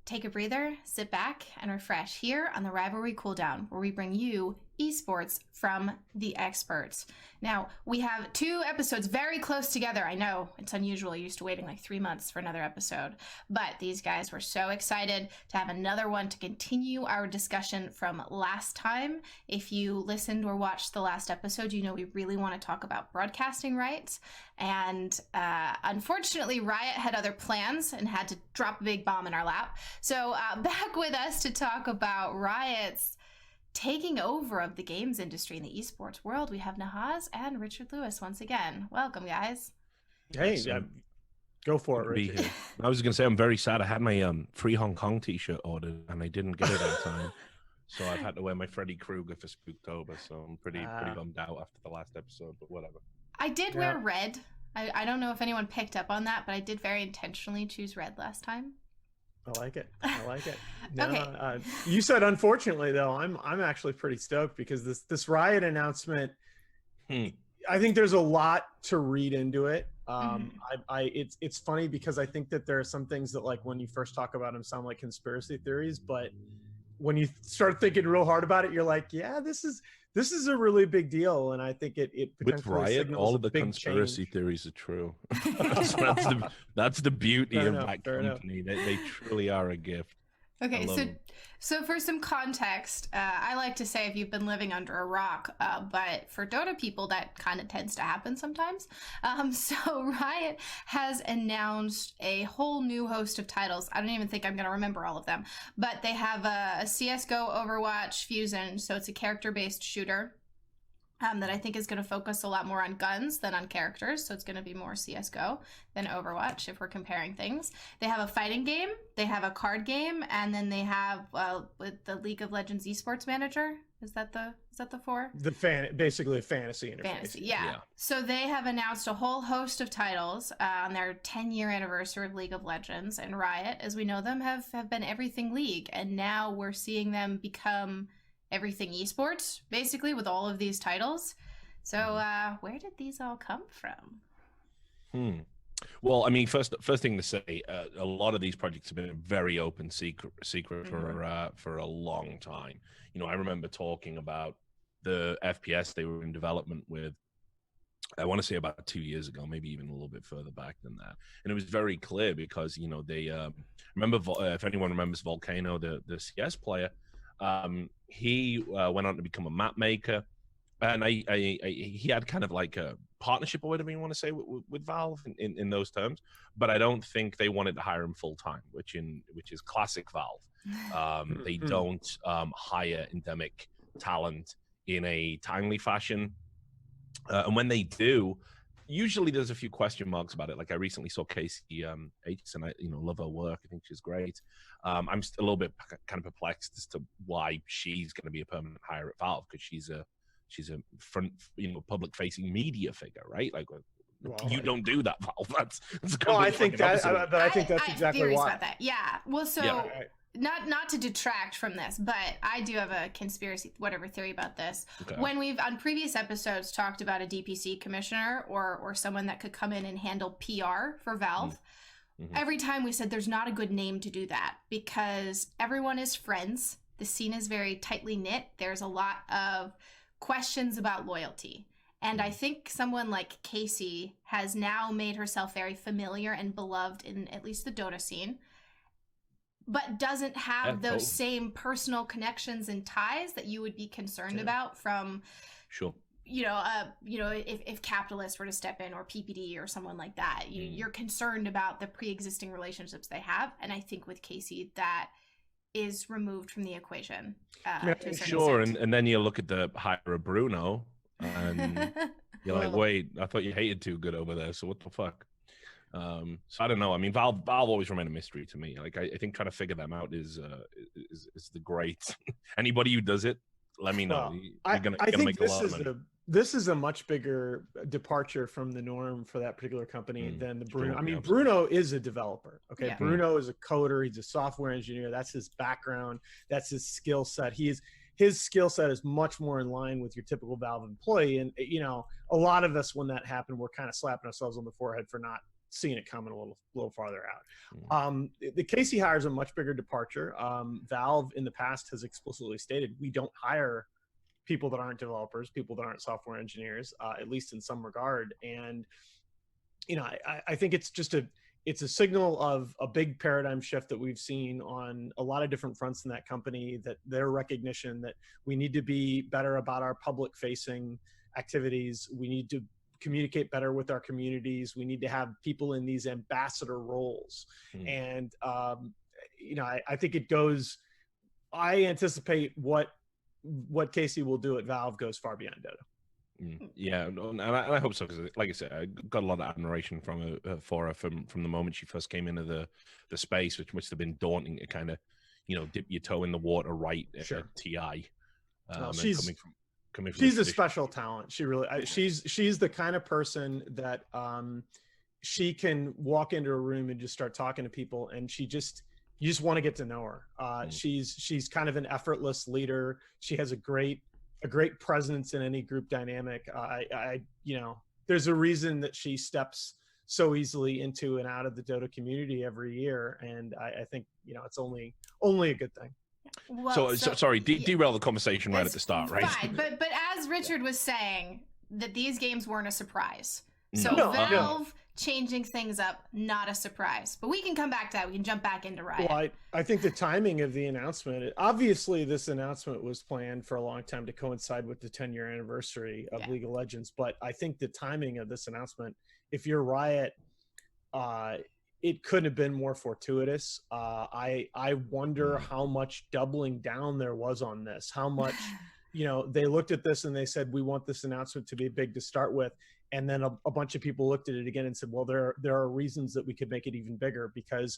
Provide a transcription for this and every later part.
take a breather, sit back, and refresh here on the Rivalry Cooldown, where we bring you esports from the experts. Now, we have 2 episodes very close together. I know it's unusual. You're used to waiting like 3 months for another episode, but these guys were so excited to have another one to continue our discussion from last time. If you listened or watched the last episode, you know we really want to talk about broadcasting rights. And unfortunately, Riot had other plans and had to drop a big bomb in our lap. So back with us to talk about Riot's taking over of the games industry in the esports world, we have Nahaz and Richard Lewis once again. Welcome, guys. Hey, go for it, Richard. I was going to say, I'm very sad. I had my Free Hong Kong t-shirt ordered, and I didn't get it on time. So I've had to wear my Freddy Krueger for Spooktober, so I'm pretty bummed out after the last episode, but whatever. I did wear red. I don't know if anyone picked up on that, but I did very intentionally choose red last time. I like it. I like it. No, Okay. You said unfortunately though. I'm actually pretty stoked because this Riot announcement. I think there's a lot to read into it. It's funny because I think that there are some things that, like, when you first talk about them sound like conspiracy theories, but when you start thinking real hard about it, you're like, yeah, this is a really big deal, and I think it with Riot, all of the conspiracy theories are true. that's the beauty of that company. They truly are a gift. Okay, so for some context, I like to say if you've been living under a rock, but for Dota people, that kind of tends to happen sometimes. So Riot has announced a whole new host of titles. I don't even think I'm going to remember all of them, but they have a CSGO Overwatch fusion, so it's a character-based shooter. That I think is going to focus a lot more on guns than on characters. So it's going to be more CSGO than Overwatch if we're comparing things. They have a fighting game, they have a card game, and then they have with the League of Legends esports manager. Is that the 4? Basically a fantasy interface. Fantasy, yeah. So they have announced a whole host of titles on their 10-year anniversary of League of Legends, and Riot, as we know them, have been everything League, and now we're seeing them become everything esports, basically, with all of these titles. So where did these all come from? Well, I mean, first thing to say, a lot of these projects have been very open secret for a long time. You know, I remember talking about the FPS they were in development with, I want to say about 2 years ago, maybe even a little bit further back than that. And it was very clear because, you know, they remember, if anyone remembers Volcano, the CS player, he went on to become a map maker, and he had kind of like a partnership or whatever you want to say with Valve in those terms, but I don't think they wanted to hire him full time, which is classic Valve. They don't hire endemic talent in a timely fashion, and when they do, usually there's a few question marks about it. Like I recently saw Kaci H, and I love her work. I think she's great. I'm still a little bit kind of perplexed as to why she's going to be a permanent hire at Valve, because she's a front, public facing media figure, right? Like, you don't do that, Valve. That's I think that's exactly why. About that. Yeah. Well, so not to detract from this, but I do have a conspiracy theory about this. Okay. When we've on previous episodes talked about a DPC commissioner or someone that could come in and handle PR for Valve. Every time we said there's not a good name to do that because everyone is friends. The scene is very tightly knit. There's a lot of questions about loyalty. And I think someone like Kaci has now made herself very familiar and beloved in at least the Dota scene, but doesn't have those same personal connections and ties that you would be concerned about from, if Capitalist were to step in, or PPD or someone like that. You're concerned about the pre-existing relationships they have, and I think with Kaci that is removed from the equation. Sure, and then you look at the hire of Bruno, and you're like, wait, I thought you hated Too Good over there, so what the fuck? So I don't know. I mean, Valve always remain a mystery to me. Like I think trying to figure them out is the great. Anybody who does it, let me know. I think make a lot of money. This is a much bigger departure from the norm for that particular company than the Bruno. I mean, Bruno is a developer. Okay, yeah. Bruno is a coder. He's a software engineer. That's his background. That's his skill set. His skill set is much more in line with your typical Valve employee. And a lot of us, when that happened, we're kind of slapping ourselves on the forehead for not seeing it coming a little farther out. The Kaci hire is a much bigger departure. Valve in the past has explicitly stated we don't hire people that aren't developers, people that aren't software engineers, at least in some regard. And I think it's just it's a signal of a big paradigm shift that we've seen on a lot of different fronts in that company, that their recognition that we need to be better about our public facing activities. We need to communicate better with our communities. We need to have people in these ambassador roles. And, I think it goes, I anticipate what Kaci will do at Valve goes far beyond Dota. Yeah, and I hope so, because like I said, I got a lot of admiration for her from the moment she first came into the space, which must have been daunting to kind of dip your toe in the water right at TI. She's she's a special talent. She really she's the kind of person that she can walk into a room and just start talking to people, and you just want to get to know her. She's kind of an effortless leader. She has a great presence in any group dynamic. There's a reason that she steps so easily into and out of the Dota community every year, and I think it's only a good thing. Well, sorry, derail the conversation right at the start, right? Fine, but as Richard was saying, that these games weren't a surprise. So No. Valve changing things up, not a surprise. But we can come back to that. We can jump back into Riot. Well, I think the timing of the announcement, obviously this announcement was planned for a long time to coincide with the 10-year anniversary of League of Legends. But I think the timing of this announcement, if you're Riot, it couldn't have been more fortuitous. I wonder how much doubling down there was on this, how much, they looked at this and they said, we want this announcement to be big to start with. And then a bunch of people looked at it again and said, well, there are reasons that we could make it even bigger, because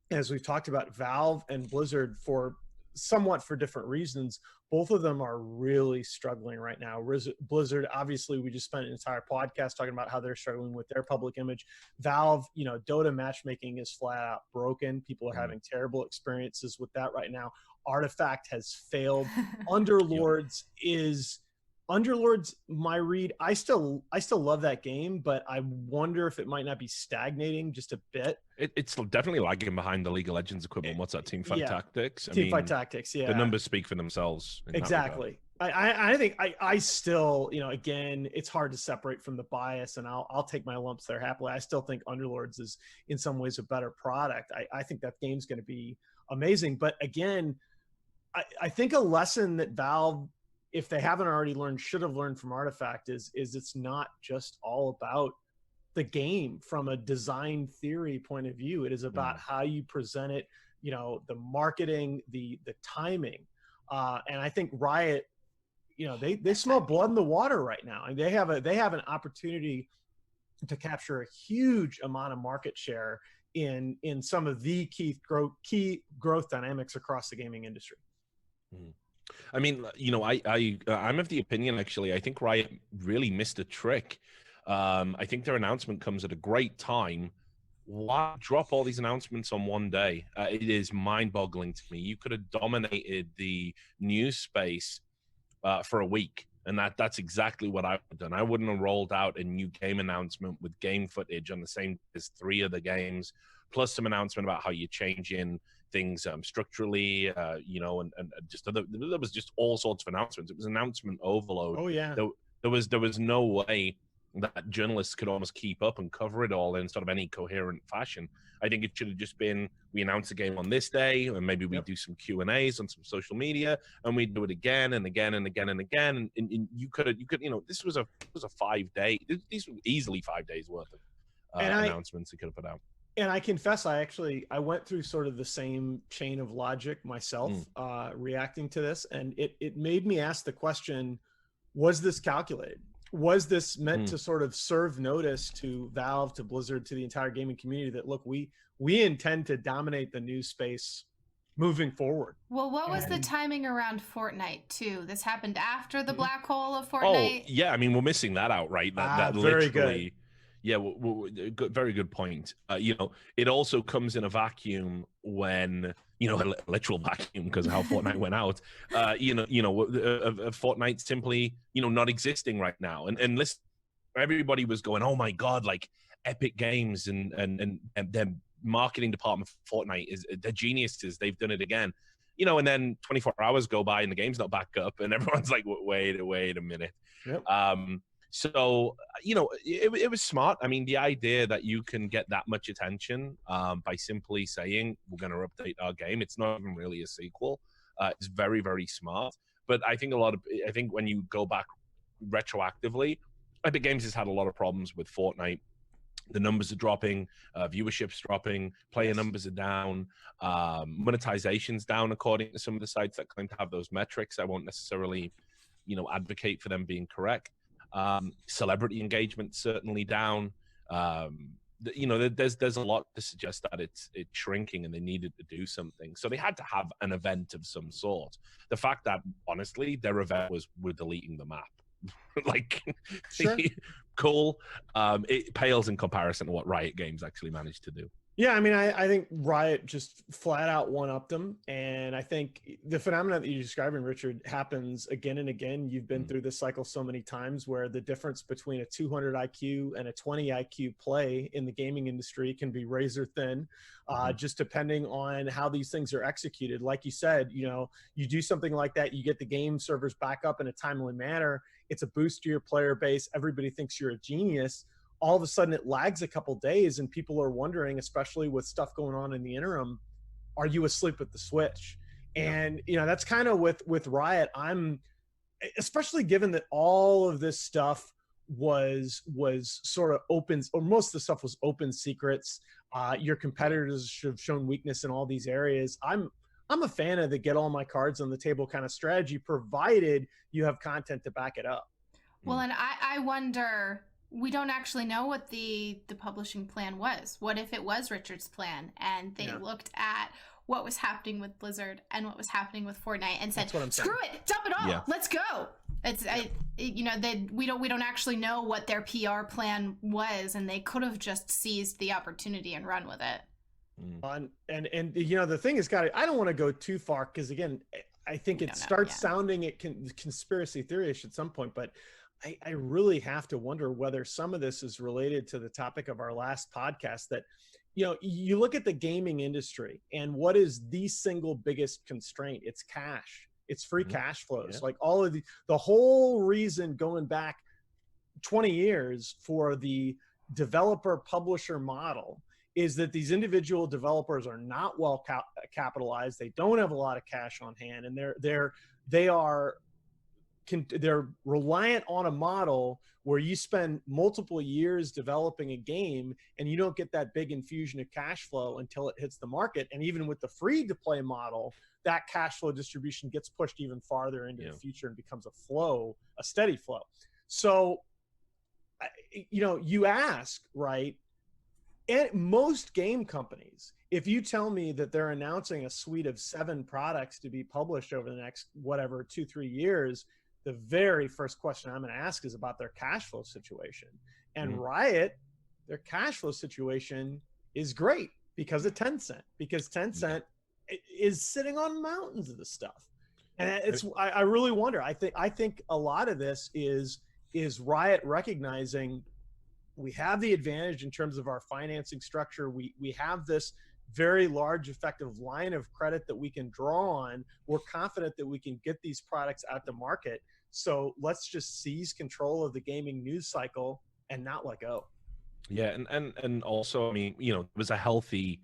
as we've talked about, Valve and Blizzard, for different reasons, both of them are really struggling right now. Blizzard, obviously, we just spent an entire podcast talking about how they're struggling with their public image. Valve, Dota matchmaking is flat out broken. People are having terrible experiences with that right now. Artifact has failed. Underlords, my read. I still love that game, but I wonder if it might not be stagnating just a bit. It's definitely lagging behind the League of Legends equivalent. What's that? Teamfight Tactics. Teamfight Tactics. Yeah. The numbers speak for themselves. Exactly. I think I still, again, it's hard to separate from the bias, and I'll take my lumps there happily. I still think Underlords is in some ways a better product. I think that game's going to be amazing. But again, I think a lesson that Valve, if they haven't already learned, should have learned from Artifact is it's not just all about the game from a design theory point of view. It is about how you present it, the marketing, the timing. And I think Riot, they smell blood in the water right now. And they have an opportunity to capture a huge amount of market share in some of the key growth dynamics across the gaming industry. I mean, I'm of the opinion, actually, I think Riot really missed a trick. I think their announcement comes at a great time. Why drop all these announcements on one day? It is mind-boggling to me. You could have dominated the news space for a week, and that's exactly what I would have done. I wouldn't have rolled out a new game announcement with game footage on the same as 3 of the games, plus some announcement about how you change in things structurally, and just there was just all sorts of announcements. It was announcement overload. Oh yeah. There was no way that journalists could almost keep up and cover it all in sort of any coherent fashion. I think it should have just been, we announce a game on this day, and maybe we do some Q&As on some social media, and we do it again and again and again and again. And you could, this was a 5-day. These were easily 5 days worth of announcements you could have put out. And I confess, I went through sort of the same chain of logic myself, reacting to this, and it made me ask the question: was this calculated? Was this meant to sort of serve notice to Valve, to Blizzard, to the entire gaming community that, look, we intend to dominate the news space moving forward? Well, what was the timing around Fortnite too? This happened after the black hole of Fortnite. Oh yeah, I mean, we're missing that out, right? That very literally. Good. Yeah, very good point. It also comes in a vacuum when, a literal vacuum because of how Fortnite went out. Fortnite simply, not existing right now. And listen, everybody was going, oh my God, like Epic Games and their marketing department for Fortnite they're geniuses. They've done it again. You know, and then 24 hours go by and the game's not back up, and everyone's like, wait a minute. Yep. So, you know, it was smart. I mean, the idea that you can get that much attention by simply saying we're going to update our game, it's not even really a sequel. It's very, very smart. But I think when you go back retroactively, Epic Games has had a lot of problems with Fortnite. The numbers are dropping, viewership's dropping, player numbers are down, monetization's down according to some of the sites that claim to have those metrics. I won't necessarily, you know, advocate for them being correct. Celebrity engagement certainly down. You know, there's a lot to suggest that it's shrinking and they needed to do something. So they had to have an event of some sort. The fact that, honestly, their event was we're deleting the map. Like, sure. Cool. It pales in comparison to what Riot Games actually managed to do. Yeah, I mean, I think Riot just flat out one-upped them. And I think the phenomenon that you're describing, Richard, happens again and again. You've been through this cycle so many times where the difference between a 200 IQ and a 20 IQ play in the gaming industry can be razor thin, just depending on how these things are executed. Like you said, you know, you do something like that, you get the game servers back up in a timely manner. It's a boost to your player base. Everybody thinks you're a genius. All of a sudden it lags a couple days and people are wondering, especially with stuff going on in the interim, are you asleep at the switch? And, you know, that's kind of with Riot. Especially given that all of this stuff was sort of open, or most of the stuff was open secrets. Your competitors should have shown weakness in all these areas. I'm a fan of the get all my cards on the table kind of strategy, provided you have content to back it up. Well, and I wonder, we don't actually know what the publishing plan was. What if it was Richard's plan and they looked at what was happening with Blizzard and what was happening with Fortnite and said, screw it, dump it all, let's go. It's you know, we don't actually know what their PR plan was, and they could have just seized the opportunity and run with it. And you know, the thing is, Scotty, I don't want to go too far because, again, I think it starts sounding conspiracy theory-ish at some point, but I really have to wonder whether some of this is related to the topic of our last podcast, that, you know, you look at the gaming industry and what is the single biggest constraint? It's cash. It's free cash flows. Like all of the whole reason going back 20 years for the developer publisher model is that these individual developers are not well capitalized. They don't have a lot of cash on hand, and they're reliant on a model where you spend multiple years developing a game and you don't get that big infusion of cash flow until it hits the market. And even with the free to play model, that cash flow distribution gets pushed even farther into the future and becomes a steady flow. So, you know, you ask, right? And most game companies, if you tell me that they're announcing a suite of 7 products to be published over the next, 2-3 years, the very first question I'm going to ask is about their cash flow situation. And Riot, their cash flow situation is great because of Tencent, because Tencent is sitting on mountains of this stuff. And I really wonder, I think a lot of this is Riot recognizing we have the advantage in terms of our financing structure. We have this very large effective line of credit that we can draw on. We're confident that we can get these products out to market. So let's just seize control of the gaming news cycle and not let go. Yeah, and also, I mean, you know, it was a healthy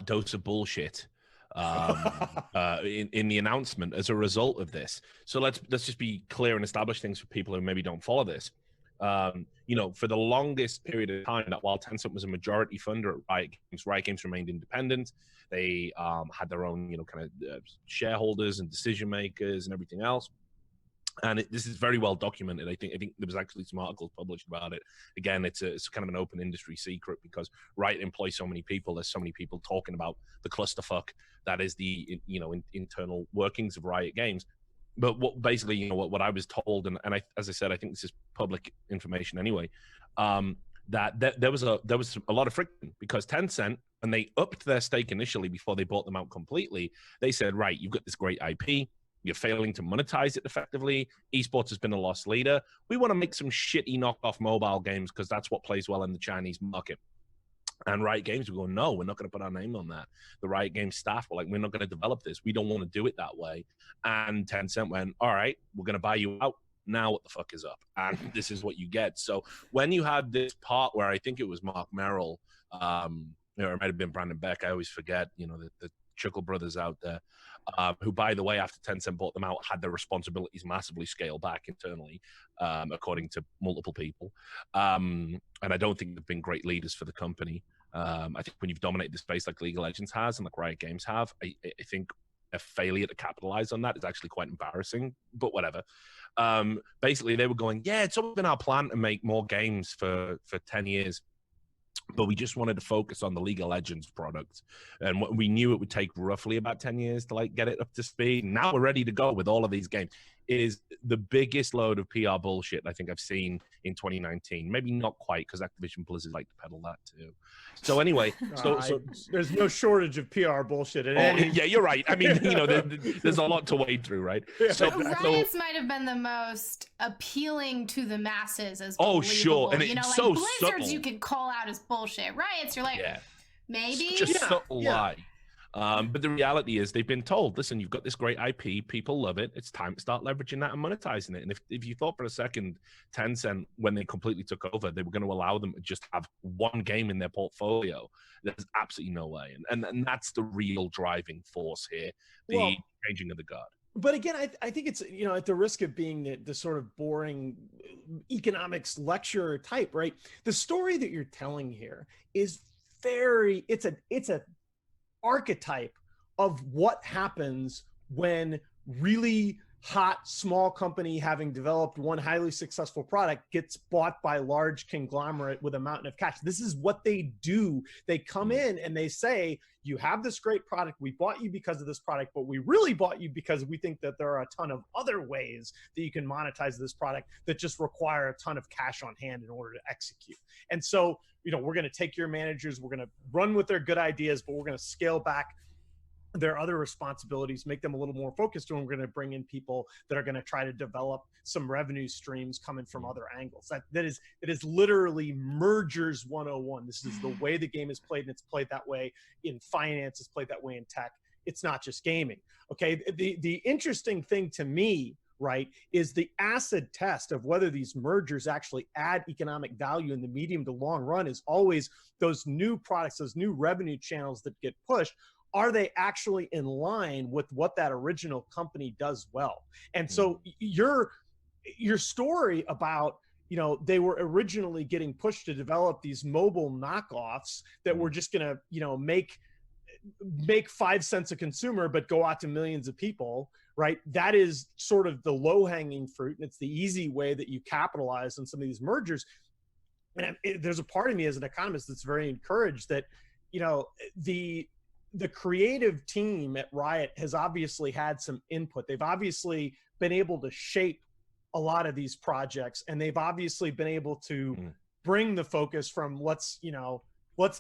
dose of bullshit in the announcement as a result of this. So let's just be clear and establish things for people who maybe don't follow this. You know, for the longest period of time, that while Tencent was a majority funder at Riot Games remained independent. They had their own, you know, kind of shareholders and decision makers and everything else. And this is very well documented. I think there was actually some articles published about it. Again, it's kind of an open industry secret because Riot employs so many people. There's so many people talking about the clusterfuck that is the, you know, internal workings of Riot Games. But what basically, you know, what I was told, and as I said, I think this is public information anyway, that there was a lot of friction because Tencent, and they upped their stake initially before they bought them out completely. They said, right, you've got this great IP. You're failing to monetize it effectively. Esports has been a lost leader. We want to make some shitty knockoff mobile games because that's what plays well in the Chinese market. And Riot Games were going, no, we're not going to put our name on that. The Riot Games staff were like, we're not going to develop this. We don't want to do it that way. And Tencent went, all right, we're going to buy you out. Now what the fuck is up? And this is what you get. So when you had this part where I think it was Mark Merrill, you know, it might have been Brandon Beck, I always forget, you know, the Chuckle brothers out there, who, by the way, after Tencent bought them out, had their responsibilities massively scaled back internally, according to multiple people. And I don't think they've been great leaders for the company. I think when you've dominated the space like League of Legends has and like Riot Games have, I think a failure to capitalize on that is actually quite embarrassing, but whatever. Basically, they were going, yeah, it's always been our plan to make more games for 10 years. But we just wanted to focus on the League of Legends product. And we knew it would take roughly about 10 years to like get it up to speed. Now we're ready to go with all of these games. It is the biggest load of PR bullshit I think I've seen in 2019. Maybe not quite, because Activision Blizzard like to peddle that too. So anyway, so there's no shortage of PR bullshit. Yeah, you're right. I mean, you know, there's a lot to wade through, right? Yeah. So Riots might have been the most appealing to the masses as oh, believable. sure, and you know, it's like so Blizzards subtle. you could call out as bullshit. Riots, you're like, Yeah. maybe. Just subtle lie. But the reality is they've been told, listen, you've got this great IP, people love it, it's time to start leveraging that and monetizing it. And if you thought for a second Tencent, when they completely took over, they were going to allow them to just have one game in their portfolio, there's absolutely no way. And that's the real driving force here, the changing of the guard. But again, I think it's, you know, at the risk of being the sort of boring economics lecture type, right? The story that you're telling here is it's a archetype of what happens when really hot small company having developed one highly successful product gets bought by large conglomerate with a mountain of cash. This is what they do. They come in and they say, you have this great product. We bought you because of this product, but we really bought you because we think that there are a ton of other ways that you can monetize this product that just require a ton of cash on hand in order to execute. And so, you know, we're going to take your managers, we're going to run with their good ideas, but we're going to scale back their other responsibilities, make them a little more focused, and we're going to bring in people that are going to try to develop some revenue streams coming from other angles. It is literally mergers 101. This is the way the game is played, and it's played that way in finance, it's played that way in tech. It's not just gaming. Okay, the interesting thing to me, right, is the acid test of whether these mergers actually add economic value in the medium to long run is always those new products, those new revenue channels that get pushed. Are they actually in line with what that original company does well? And so your story about, you know, they were originally getting pushed to develop these mobile knockoffs that were just going to, you know, make 5 cents a consumer, but go out to millions of people, right? That is sort of the low-hanging fruit, and it's the easy way that you capitalize on some of these mergers. And there's a part of me as an economist that's very encouraged that, you know, the creative team at Riot has obviously had some input. They've obviously been able to shape a lot of these projects, and they've obviously been able to bring the focus from let's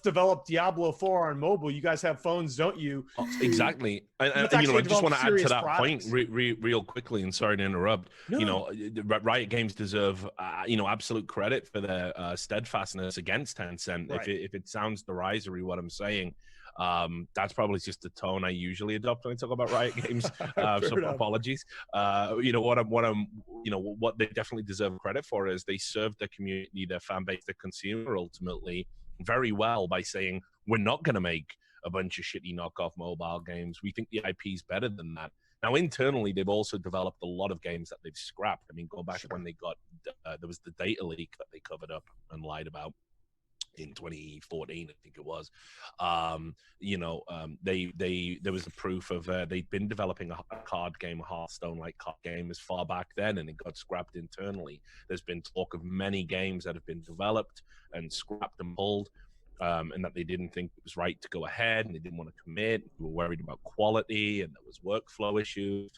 develop Diablo 4 on mobile. You guys have phones, don't you? Exactly. And you know, I just want to add to that point real quickly, and sorry to interrupt. No. You know, Riot Games deserve, you know, absolute credit for their steadfastness against Tencent. Right. If it sounds derisory, what I'm saying, that's probably just the tone I usually adopt when I talk about Riot Games. So apologies. You know, what they definitely deserve credit for is they serve their community, their fan base, their consumer ultimately very well by saying, we're not going to make a bunch of shitty knockoff mobile games. We think the IP is better than that. Now, internally, they've also developed a lot of games that they've scrapped. I mean, go back when they got, there was the data leak that they covered up and lied about in 2014, I think it was. You know, there was a proof of they'd been developing a card game, a Hearthstone-like card game as far back then, and it got scrapped internally. There's been talk of many games that have been developed and scrapped and pulled, and that they didn't think it was right to go ahead, and they didn't want to commit. They were worried about quality, and there was workflow issues.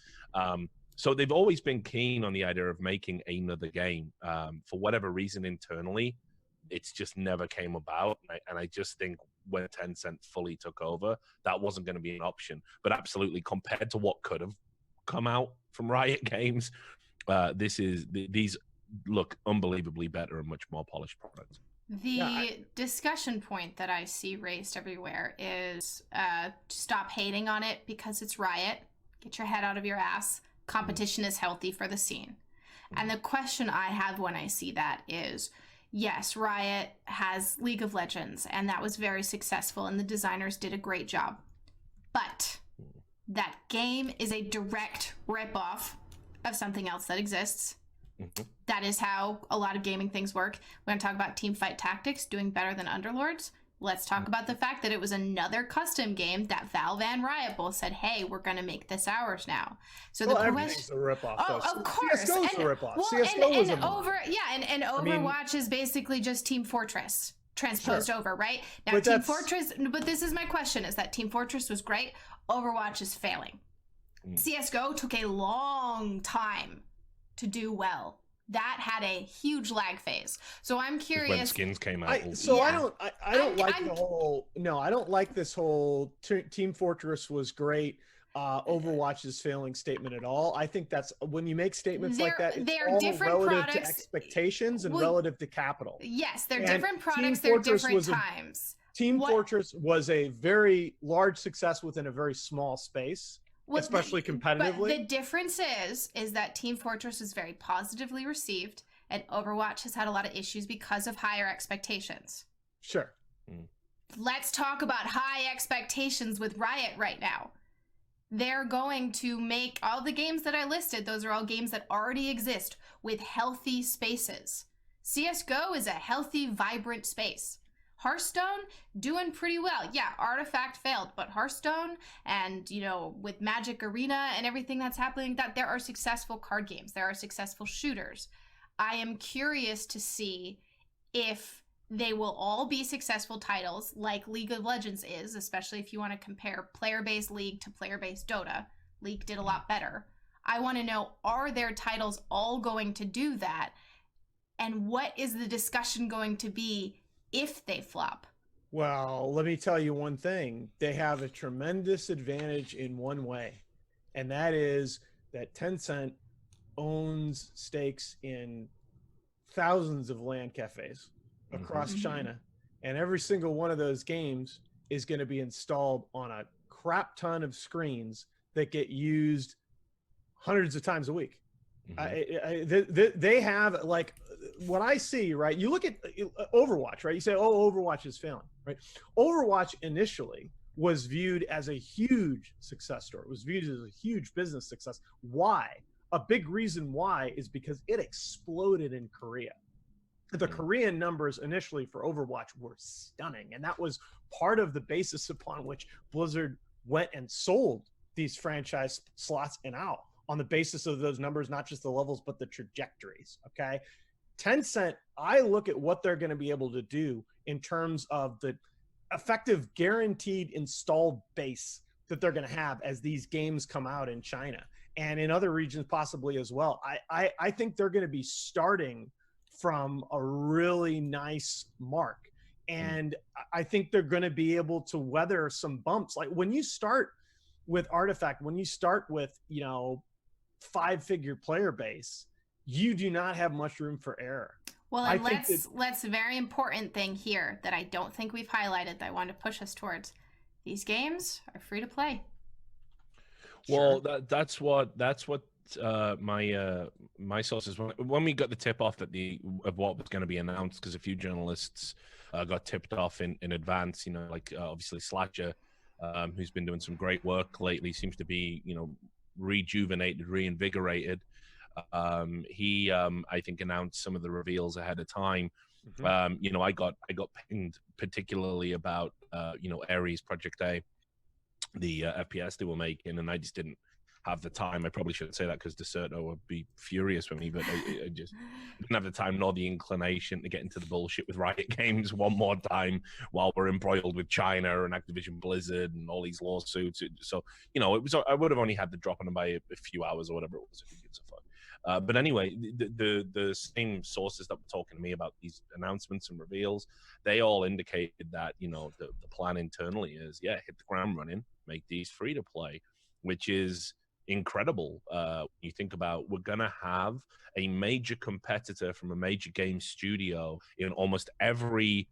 So they've always been keen on the idea of making another game. For whatever reason internally, it's just never came about. And I just think when Tencent fully took over, that wasn't going to be an option. But absolutely, compared to what could have come out from Riot Games. These look unbelievably better and much more polished products. The discussion point that I see raised everywhere is stop hating on it because it's Riot. Get your head out of your ass. Competition is healthy for the scene. And the question I have when I see that is, yes, Riot has League of Legends, and that was very successful, and the designers did a great job. But that game is a direct ripoff of something else that exists. That is how a lot of gaming things work. We're going to talk about Teamfight Tactics doing better than Underlords. Let's talk about the fact that it was another custom game that Valve and Riot both said, hey, we're going to make this ours now. So the everything's a ripoff. Oh, of course. CSGO's a ripoff. Well, CSGO was a and Overwatch is basically just Team Fortress transposed over, right? Now, But Team Fortress, but this is my question, is that Team Fortress was great. Overwatch is failing. CSGO took a long time to do well. That had a huge lag phase. So I'm curious. When skins came out. I don't like this whole Team Fortress was great. Overwatch is failing statement at all. I think that's when you make statements like that, it's all different relative products, to expectations and relative to capital. Yes, they're different products, they're different times. Team Fortress was a very large success within a very small space. Especially competitively. But the difference is that Team Fortress is very positively received, and Overwatch has had a lot of issues because of higher expectations. Sure. Let's talk about high expectations with Riot right now. They're going to make all the games that I listed, those are all games that already exist with healthy spaces. CSGO is a healthy, vibrant space. Hearthstone doing pretty well. Yeah, Artifact failed, but Hearthstone and, with Magic Arena and everything that's happening, that there are successful card games. There are successful shooters. I am curious to see if they will all be successful titles like League of Legends is, especially if you want to compare player-based League to player-based Dota. League did a lot better. I want to know, are their titles all going to do that? And what is the discussion going to be if they flop? Well, let me tell you one thing. They have a tremendous advantage in one way, and that is that Tencent owns stakes in thousands of LAN cafes across China, and every single one of those games is going to be installed on a crap ton of screens that get used hundreds of times a week. They have, like, what I see, right? You look at Overwatch, right? You say, oh, Overwatch is failing, right? Overwatch initially was viewed as a huge success story. It was viewed as a huge business success. Why? A big reason why is because it exploded in Korea. The Korean numbers initially for Overwatch were stunning, and that was part of the basis upon which Blizzard went and sold these franchise slots and out, on the basis of those numbers, not just the levels, but the trajectories, okay? Tencent, I look at what they're going to be able to do in terms of the effective guaranteed installed base that they're going to have as these games come out in China and in other regions possibly as well. I think they're going to be starting from a really nice mark. And I think they're going to be able to weather some bumps. Like when you start with Artifact, when you start with, 5-figure player base, you do not have much room for error. Well, and let's a very important thing here that I don't think we've highlighted that I want to push us towards. These games are free to play. Well, that's what my sources, when we got the tip off of what was going to be announced, because a few journalists got tipped off in advance, obviously Slasher, who's been doing some great work lately, seems to be, rejuvenated, reinvigorated. He I think announced some of the reveals ahead of time. I got pinged particularly about Ares Project A, the FPS they were making, and I just didn't have the time. I probably shouldn't say that because Deserto would be furious with me, but I just didn't have the time nor the inclination to get into the bullshit with Riot Games one more time while we're embroiled with China and Activision Blizzard and all these lawsuits. So, I would have only had to drop on them by a few hours or whatever it was. But anyway, the same sources that were talking to me about these announcements and reveals, they all indicated that, the plan internally is, hit the ground running, make these free to play, which is incredible. You think about, we're going to have a major competitor from a major game studio in almost every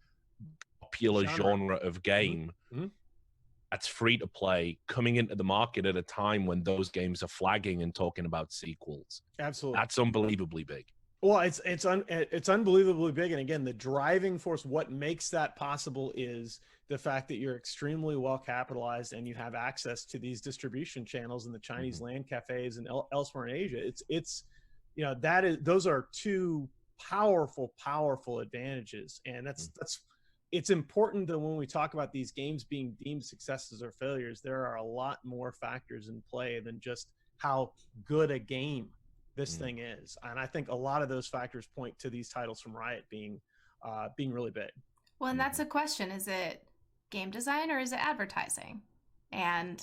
popular genre of game that's free to play, coming into the market at a time when those games are flagging and talking about sequels. Absolutely. That's unbelievably big. Well, it's unbelievably big. And again, the driving force, what makes that possible is the fact that you're extremely well capitalized and you have access to these distribution channels in the Chinese LAN cafes and elsewhere in Asia. It's you know, those are two powerful advantages. And it's important that when we talk about these games being deemed successes or failures, there are a lot more factors in play than just how good a game this thing is. And I think a lot of those factors point to these titles from Riot being really big. Well, and that's a question. Is it game design or is it advertising? And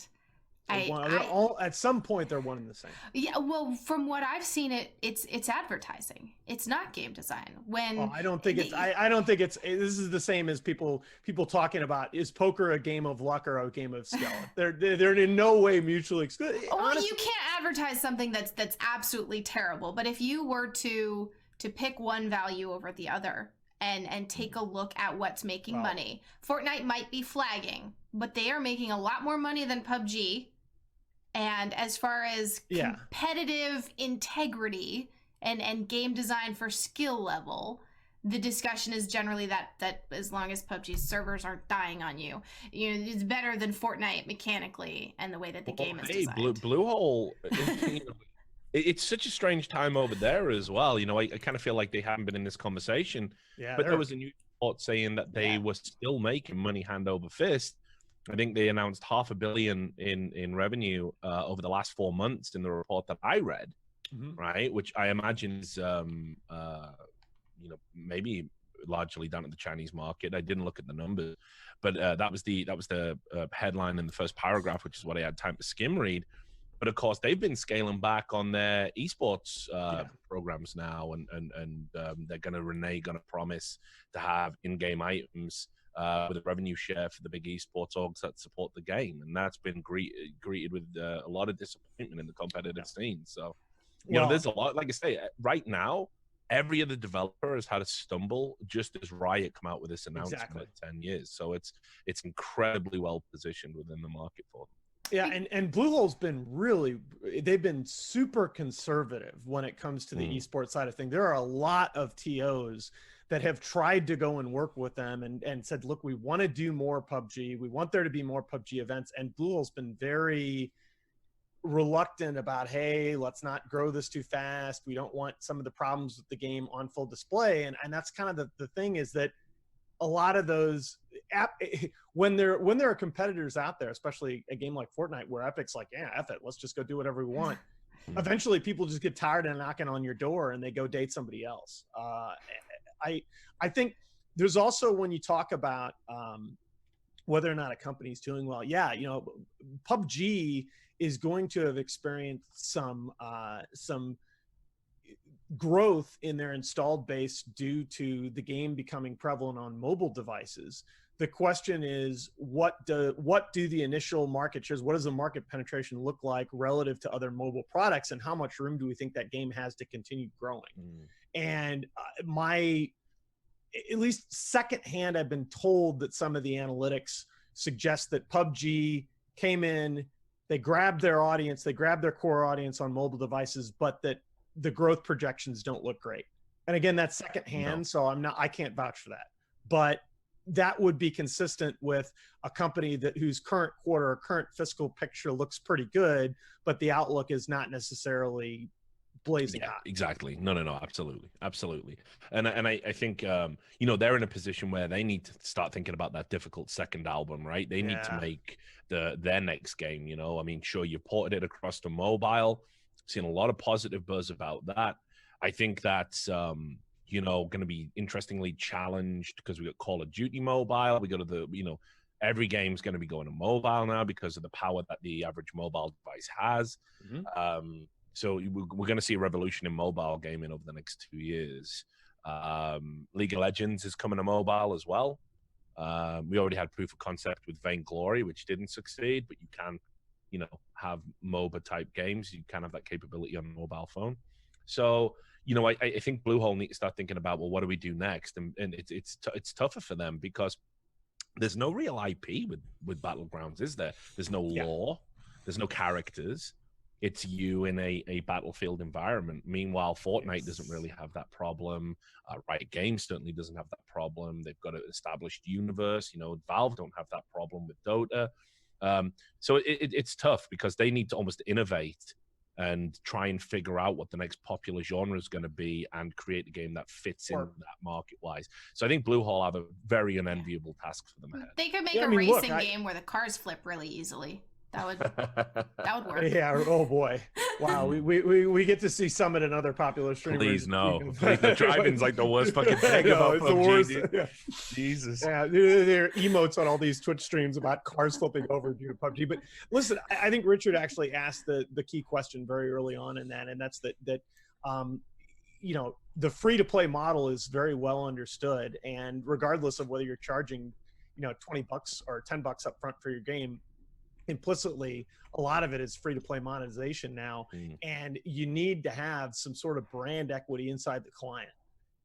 at some point they're one and the same. Yeah, well, from what I've seen, it's advertising. It's not game design. I don't think it's this is the same as people talking about, is poker a game of luck or a game of skill? They're in no way mutually exclusive. Well, you can't advertise something that's absolutely terrible. But if you were to pick one value over the other and take a look at what's making money, Fortnite might be flagging, but they are making a lot more money than PUBG. And as far as competitive integrity and game design for skill level, the discussion is generally that as long as PUBG's servers aren't dying on you, it's better than Fortnite mechanically and the way that the game is designed. Bluehole, it's such a strange time over there as well. I kind of feel like they haven't been in this conversation. Yeah, but there was a new report saying that they were still making money hand over fist. I think they announced $500 million in revenue over the last 4 months in the report that I read, right? Which I imagine is, maybe largely down to the Chinese market. I didn't look at the numbers, but that was the headline in the first paragraph, which is what I had time to skim read. But of course, they've been scaling back on their esports programs now, and they're going to promise to have in-game items with a revenue share for the big esports orgs that support the game, and that's been greeted with a lot of disappointment in the competitive scene. So, there's a lot. Like I say, right now, every other developer has had a stumble, just as Riot come out with this announcement at 10 years. So it's incredibly well positioned within the market for them. Yeah, and Bluehole's been they've been super conservative when it comes to the esports side of things. There are a lot of TOs that have tried to go and work with them and said, look, we want to do more PUBG. We want there to be more PUBG events. And Bluehole's been very reluctant about, hey, let's not grow this too fast. We don't want some of the problems with the game on full display. And that's kind of the thing, is that a lot of those when there are competitors out there, especially a game like Fortnite, where Epic's like, yeah, F it, let's just go do whatever we want. Eventually people just get tired of knocking on your door and they go date somebody else. I think there's also, when you talk about whether or not a company's doing well, PUBG is going to have experienced some growth in their installed base due to the game becoming prevalent on mobile devices. The question is, what do the initial market shares, what does the market penetration look like relative to other mobile products, and how much room do we think that game has to continue growing? And at least secondhand, I've been told that some of the analytics suggest that PUBG came in, they grabbed their audience, they grabbed their core audience on mobile devices, but that the growth projections don't look great. And again, that's secondhand, so I can't vouch for that. But that would be consistent with a company whose current quarter or current fiscal picture looks pretty good, but the outlook is not necessarily blazing hot. Exactly. No, absolutely. And I think they're in a position where they need to start thinking about that difficult second album, right? They need to make their next game. I mean, sure, you ported it across to mobile, seen a lot of positive buzz about that. I think that's going to be interestingly challenged because we got Call of Duty Mobile. We got every game's going to be going to mobile now because of the power that the average mobile device has. So we're going to see a revolution in mobile gaming over the next 2 years. League of Legends is coming to mobile as well. We already had proof of concept with Vainglory, which didn't succeed, but you can, have MOBA type games. You can have that capability on a mobile phone. So, I think Bluehole need to start thinking about, well, what do we do next? And it's tougher for them because there's no real IP with Battlegrounds, is there? There's no lore, there's no characters. It's you in a battlefield environment. Meanwhile, Fortnite doesn't really have that problem. Riot Games certainly doesn't have that problem. They've got an established universe. Valve don't have that problem with Dota. So it's tough because they need to almost innovate and try and figure out what the next popular genre is going to be and create a game that fits in that market-wise. So I think Bluehole have a very unenviable task for them ahead. They could make a racing game where the cars flip really easily. That would work. Yeah. Oh boy. Wow. We get to see Summit and other popular streamers. Please no. Please, the driving's like the worst fucking thing about PUBG. The worst. Yeah. Jesus. Yeah. There are emotes on all these Twitch streams about cars flipping over due to PUBG. But listen, I think Richard actually asked the key question very early on in that, and that's that the free to play model is very well understood, and regardless of whether you're charging, $20 or $10 up front for your game, implicitly a lot of it is free to play monetization now, and you need to have some sort of brand equity inside the client,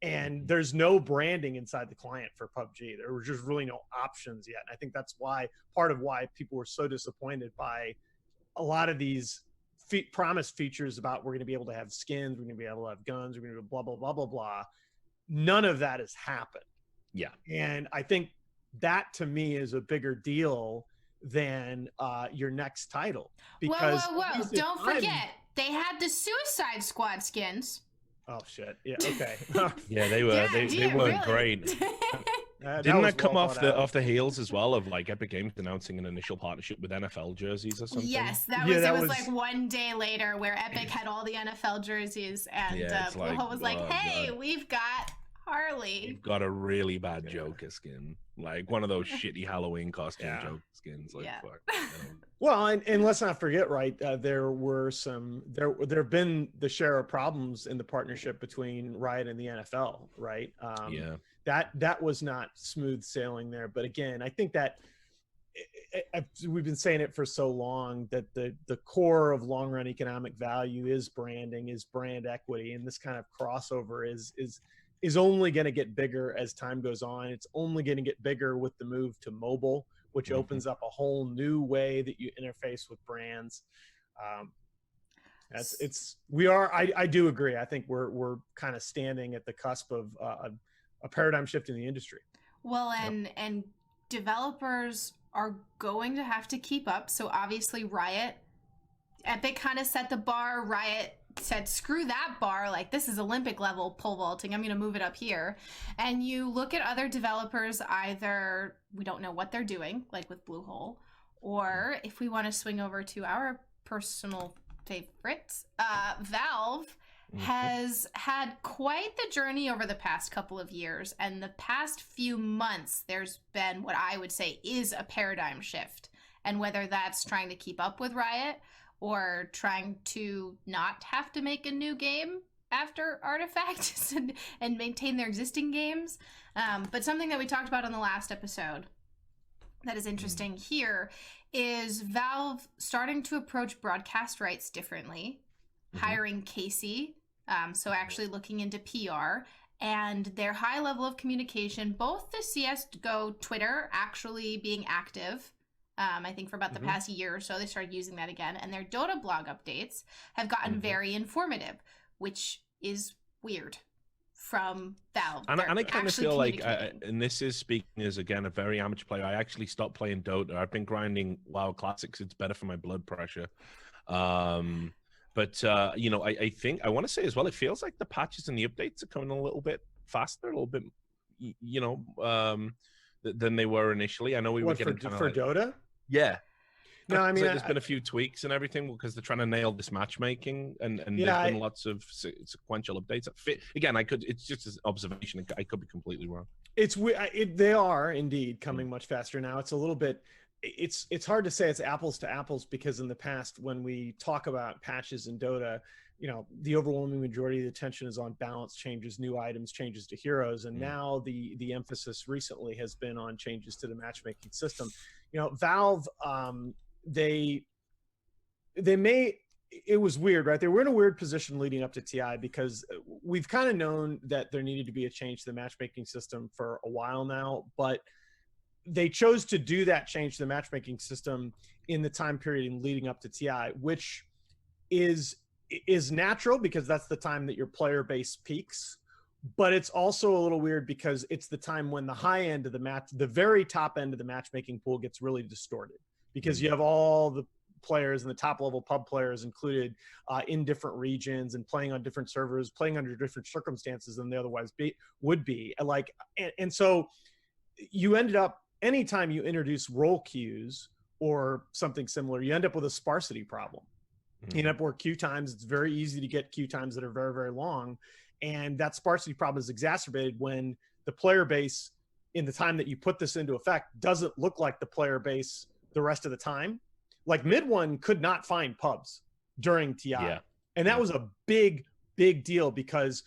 and there's no branding inside the client for PUBG. There were just really no options yet, and I think that's part of why people were so disappointed by a lot of these promised features about we're going to be able to have skins, we're going to be able to have guns, we're going to do blah blah blah blah blah. None of that has happened. And I think that to me is a bigger deal than your next title, because whoa. Don't forget they had the Suicide Squad skins. Oh shit. Yeah. Okay. Yeah, they were. They weren't great. Didn't that come off the heels as well of like Epic Games announcing an initial partnership with NFL jerseys or something? Yes, it was like one day later where Epic had all the NFL jerseys, and Bluehole was like, "Hey, we've got Harley. You've got a really bad Joker skin, like one of those shitty Halloween costume Joker skins." Like, fuck. Well, and let's not forget, right? There have been the share of problems in the partnership between Riot and the NFL, right? That was not smooth sailing there. But again, I think that we've been saying it for so long that the core of long run economic value is branding, is brand equity, and this kind of crossover is only going to get bigger as time goes on. It's only going to get bigger with the move to mobile, which opens up a whole new way that you interface with brands. I do agree. I think we're kind of standing at the cusp of a paradigm shift in the industry. Well, and developers are going to have to keep up. So obviously Epic kind of set the bar. Riot said, screw that bar, like this is Olympic level pole vaulting, I'm going to move it up here. And you look at other developers, either we don't know what they're doing, like with Bluehole, or if we want to swing over to our personal favorites, Valve has had quite the journey over the past couple of years, and the past few months there's been what I would say is a paradigm shift. And whether that's trying to keep up with Riot or trying to not have to make a new game after Artifact and maintain their existing games. But something that we talked about on the last episode that is interesting here is Valve starting to approach broadcast rights differently, hiring Kaci, so actually looking into PR, and their high level of communication, both the CSGO Twitter actually being active, I think for about the past year or so, they started using that again. And their Dota blog updates have gotten very informative, which is weird from Valve. And I kind of feel like, and this is speaking as, again, a very amateur player, I actually stopped playing Dota. I've been grinding WoW Classics. It's better for my blood pressure. But I think, I want to say as well, it feels like the patches and the updates are coming a little bit faster, a little bit, than they were initially. I know we were getting for Dota? Yeah. No, I mean, there's been a few tweaks and everything because they're trying to nail this matchmaking, and there's been lots of sequential updates. Again, it's just an observation. I could be completely wrong. They are indeed coming much faster now. It's a little bit. It's hard to say it's apples to apples, because in the past, when we talk about patches in Dota, the overwhelming majority of the attention is on balance changes, new items, changes to heroes, and now the emphasis recently has been on changes to the matchmaking system. Valve, they it was weird, right? They were in a weird position leading up to TI because we've kind of known that there needed to be a change to the matchmaking system for a while now, but they chose to do that change to the matchmaking system in the time period leading up to TI, which is natural because that's the time that your player base peaks. But it's also a little weird because it's the time when the high end of the very top end of the matchmaking pool gets really distorted because you have all the players and the top level pub players included in different regions and playing on different servers, playing under different circumstances than they otherwise would be. And so you ended up, anytime you introduce role queues or something similar, you end up with a sparsity problem. You end up where queue times, it's very easy to get queue times that are very, very long. And that sparsity problem is exacerbated when the player base in the time that you put this into effect doesn't look like the player base the rest of the time. Like Mid One could not find pubs during TI. Yeah. And that was a big, big deal because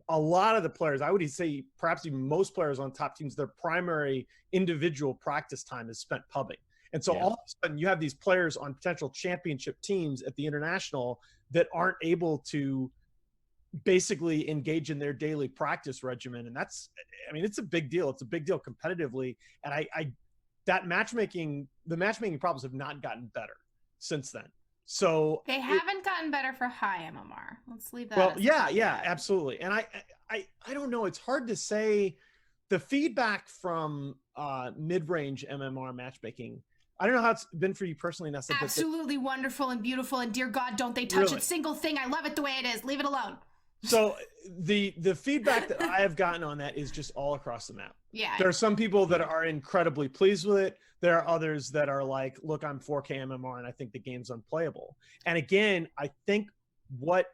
a lot of the players, I would say perhaps even most players on top teams, their primary individual practice time is spent pubbing. And so all of a sudden you have these players on potential championship teams at the international that aren't able to basically engage in their daily practice regimen. And that's, I mean, it's a big deal. It's a big deal competitively. And the matchmaking problems have not gotten better since then. So they haven't gotten better for high MMR. Let's leave that. Well, yeah, absolutely. And I don't know. It's hard to say. The feedback from mid-range MMR matchmaking, I don't know how it's been for you personally, Nessa. Absolutely wonderful and beautiful. And dear God, don't they touch a single thing. I love it the way it is. Leave it alone. So the feedback that I have gotten on that is just all across the map. Yeah. There are some people that are incredibly pleased with it. There are others that are like, look, I'm 4K MMR and I think the game's unplayable. And again, I think what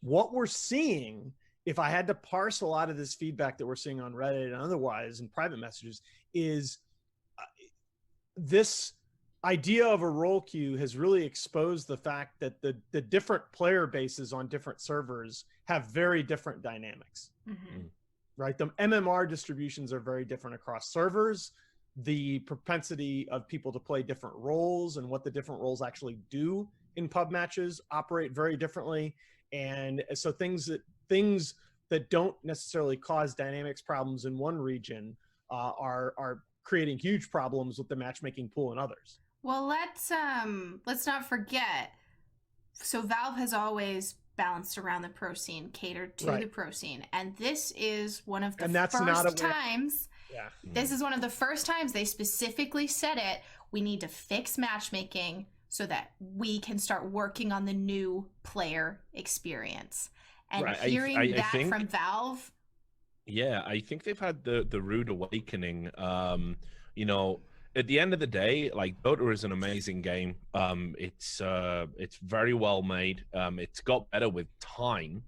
we're seeing, if I had to parse a lot of this feedback that we're seeing on Reddit and otherwise in private messages, is this idea of a role queue has really exposed the fact that the different player bases on different servers have very different dynamics. Right? The MMR distributions are very different across servers. The propensity of people to play different roles and what the different roles actually do in pub matches operate very differently. And so things that don't necessarily cause dynamics problems in one region are creating huge problems with the matchmaking pool in others. Well, let's not forget. So Valve has always balanced around the pro scene, catered to the pro scene, and this is one of the first times. Yeah. This is one of the first times they specifically said it. We need to fix matchmaking so that we can start working on the new player experience. And hearing that from Valve. Yeah, I think they've had the rude awakening. You know, at the end of the day, like, Dota is an amazing game. It's very well made. It's got better with time,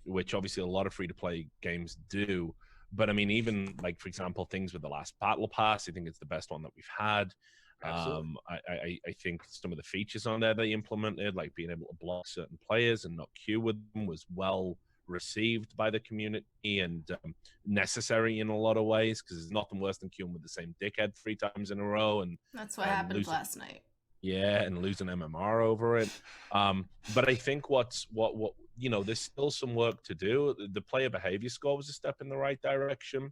which obviously a lot of free-to-play games do. But I mean, even like, for example, things with the last Battle Pass, I think it's the best one that we've had. I think some of the features on there they implemented, like being able to block certain players and not queue with them, was well received by the community and necessary in a lot of ways, because there's nothing worse than queuing with the same dickhead 3 times in a row. And that's what happened last night. Yeah, and losing MMR over it. But I think what you know, there's still some work to do. The player behavior score was a step in the right direction,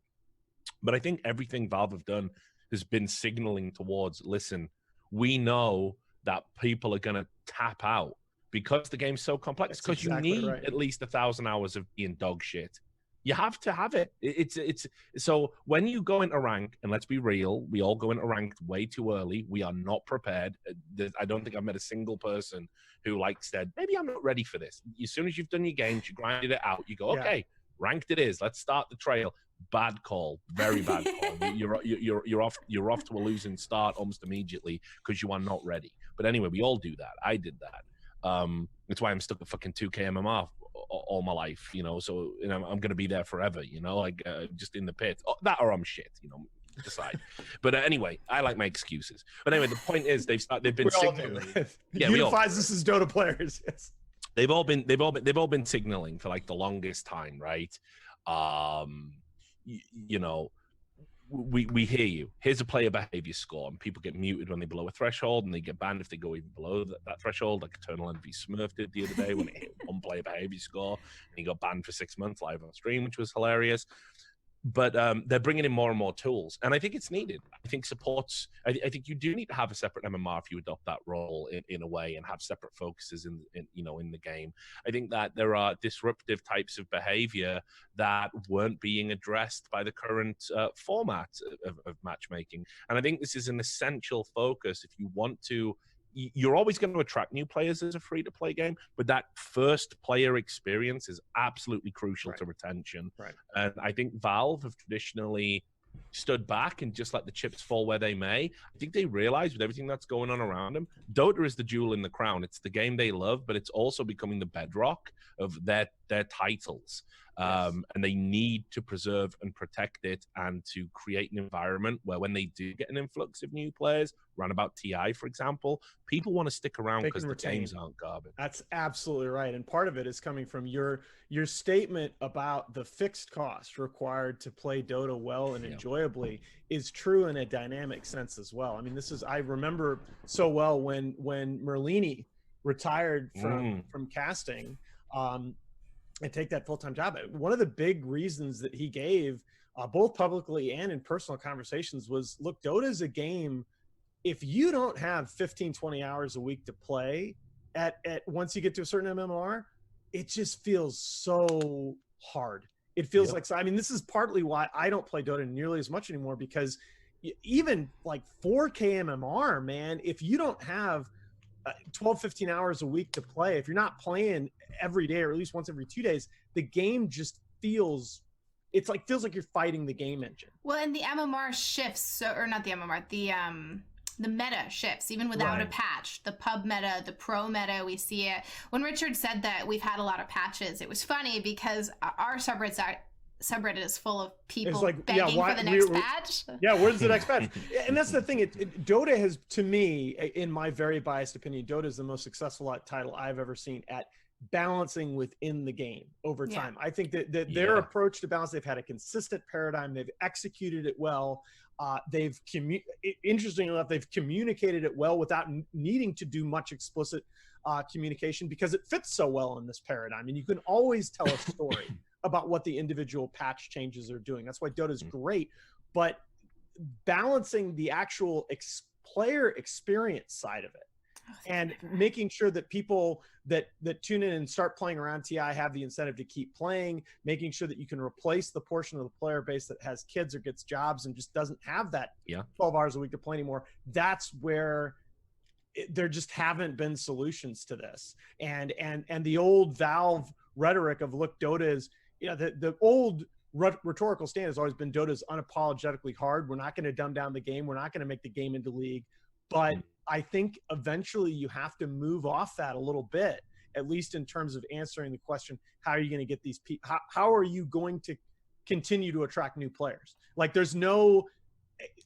but I think everything Valve have done has been signaling towards, listen, we know that people are going to tap out because the game's so complex, because you need at least 1,000 hours of being dog shit. You have to have it. It's so when you go into rank, and let's be real, we all go into ranked way too early. We are not prepared. I don't think I've met a single person who said, maybe I'm not ready for this. As soon as you've done your games, you grinded it out, you go, okay, ranked it is. Let's start the trail. Bad call, very bad call. You're off to a losing start almost immediately because you are not ready. But anyway, we all do that. I did that. That's why I'm stuck at fucking 2K MMR all my life, you know. So, you know, I'm gonna be there forever, you know, like just in the pit. That or I'm shit, you know. Decide. But anyway, I like my excuses. But anyway, the point is they've been signaling. Yeah, unifies us as Dota players. Yes. They've all been signaling for like the longest time, right? You know, we hear you. Here's a player behavior score, and people get muted when they below a threshold, and they get banned if they go even below that threshold, like Eternal Envy Smurf did the other day when it hit one player behavior score, and he got banned for 6 months live on stream, which was hilarious. But they're bringing in more and more tools, and I think it's needed. I think supports. I think you do need to have a separate MMR if you adopt that role in a way, and have separate focuses in the game. I think that there are disruptive types of behavior that weren't being addressed by the current format of matchmaking, and I think this is an essential focus if you want to. You're always going to attract new players as a free-to-play game, but that first player experience is absolutely crucial to retention. Right. And I think Valve have traditionally stood back and just let the chips fall where they may. I think they realize with everything that's going on around them, Dota is the jewel in the crown. It's the game they love, but it's also becoming the bedrock of their titles. And they need to preserve and protect it, and to create an environment where when they do get an influx of new players, run about TI, for example, people want to stick around because the games aren't garbage. That's absolutely right. And part of it is coming from your statement about the fixed cost required to play Dota well and enjoyably is true in a dynamic sense as well. I mean, I remember so well when Merlini retired from casting, and take that full-time job. One of the big reasons that he gave, both publicly and in personal conversations, was, look, Dota is a game, if you don't have 15, 20 hours a week to play at once you get to a certain MMR, it just feels so hard. It feels like, so, I mean, this is partly why I don't play Dota nearly as much anymore, because even like 4K MMR, man, if you don't have 12, 15 hours a week to play, if you're not playing every day or at least once every 2 days, the game just feels like you're fighting the game engine. Well, and the MMR shifts, or not the MMR, the meta shifts even without a patch. The pub meta, the pro meta, we see it. When Richard said that we've had a lot of patches, it was funny because our subreddit is full of people begging for the next patch. Yeah, where's the next patch? And that's the thing. Dota has, to me, in my very biased opinion, Dota is the most successful title I've ever seen at balancing within the game over time. I think that their approach to balance, they've had a consistent paradigm. They've executed it well. Interestingly enough, they've communicated it well without needing to do much explicit communication, because it fits so well in this paradigm. And you can always tell a story about what the individual patch changes are doing. That's why Dota is great. But balancing the actual player experience side of it, and making sure that people that tune in and start playing around TI have the incentive to keep playing, making sure that you can replace the portion of the player base that has kids or gets jobs and just doesn't have that 12 hours a week to play anymore. That's where there just haven't been solutions to this. And the old Valve rhetoric of, look, Dota is, the old rhetorical stand has always been, Dota is unapologetically hard. We're not going to dumb down the game. We're not going to make the game into league. But I think eventually you have to move off that a little bit, at least in terms of answering the question, how are you going to get these people? How are you going to continue to attract new players? Like, there's no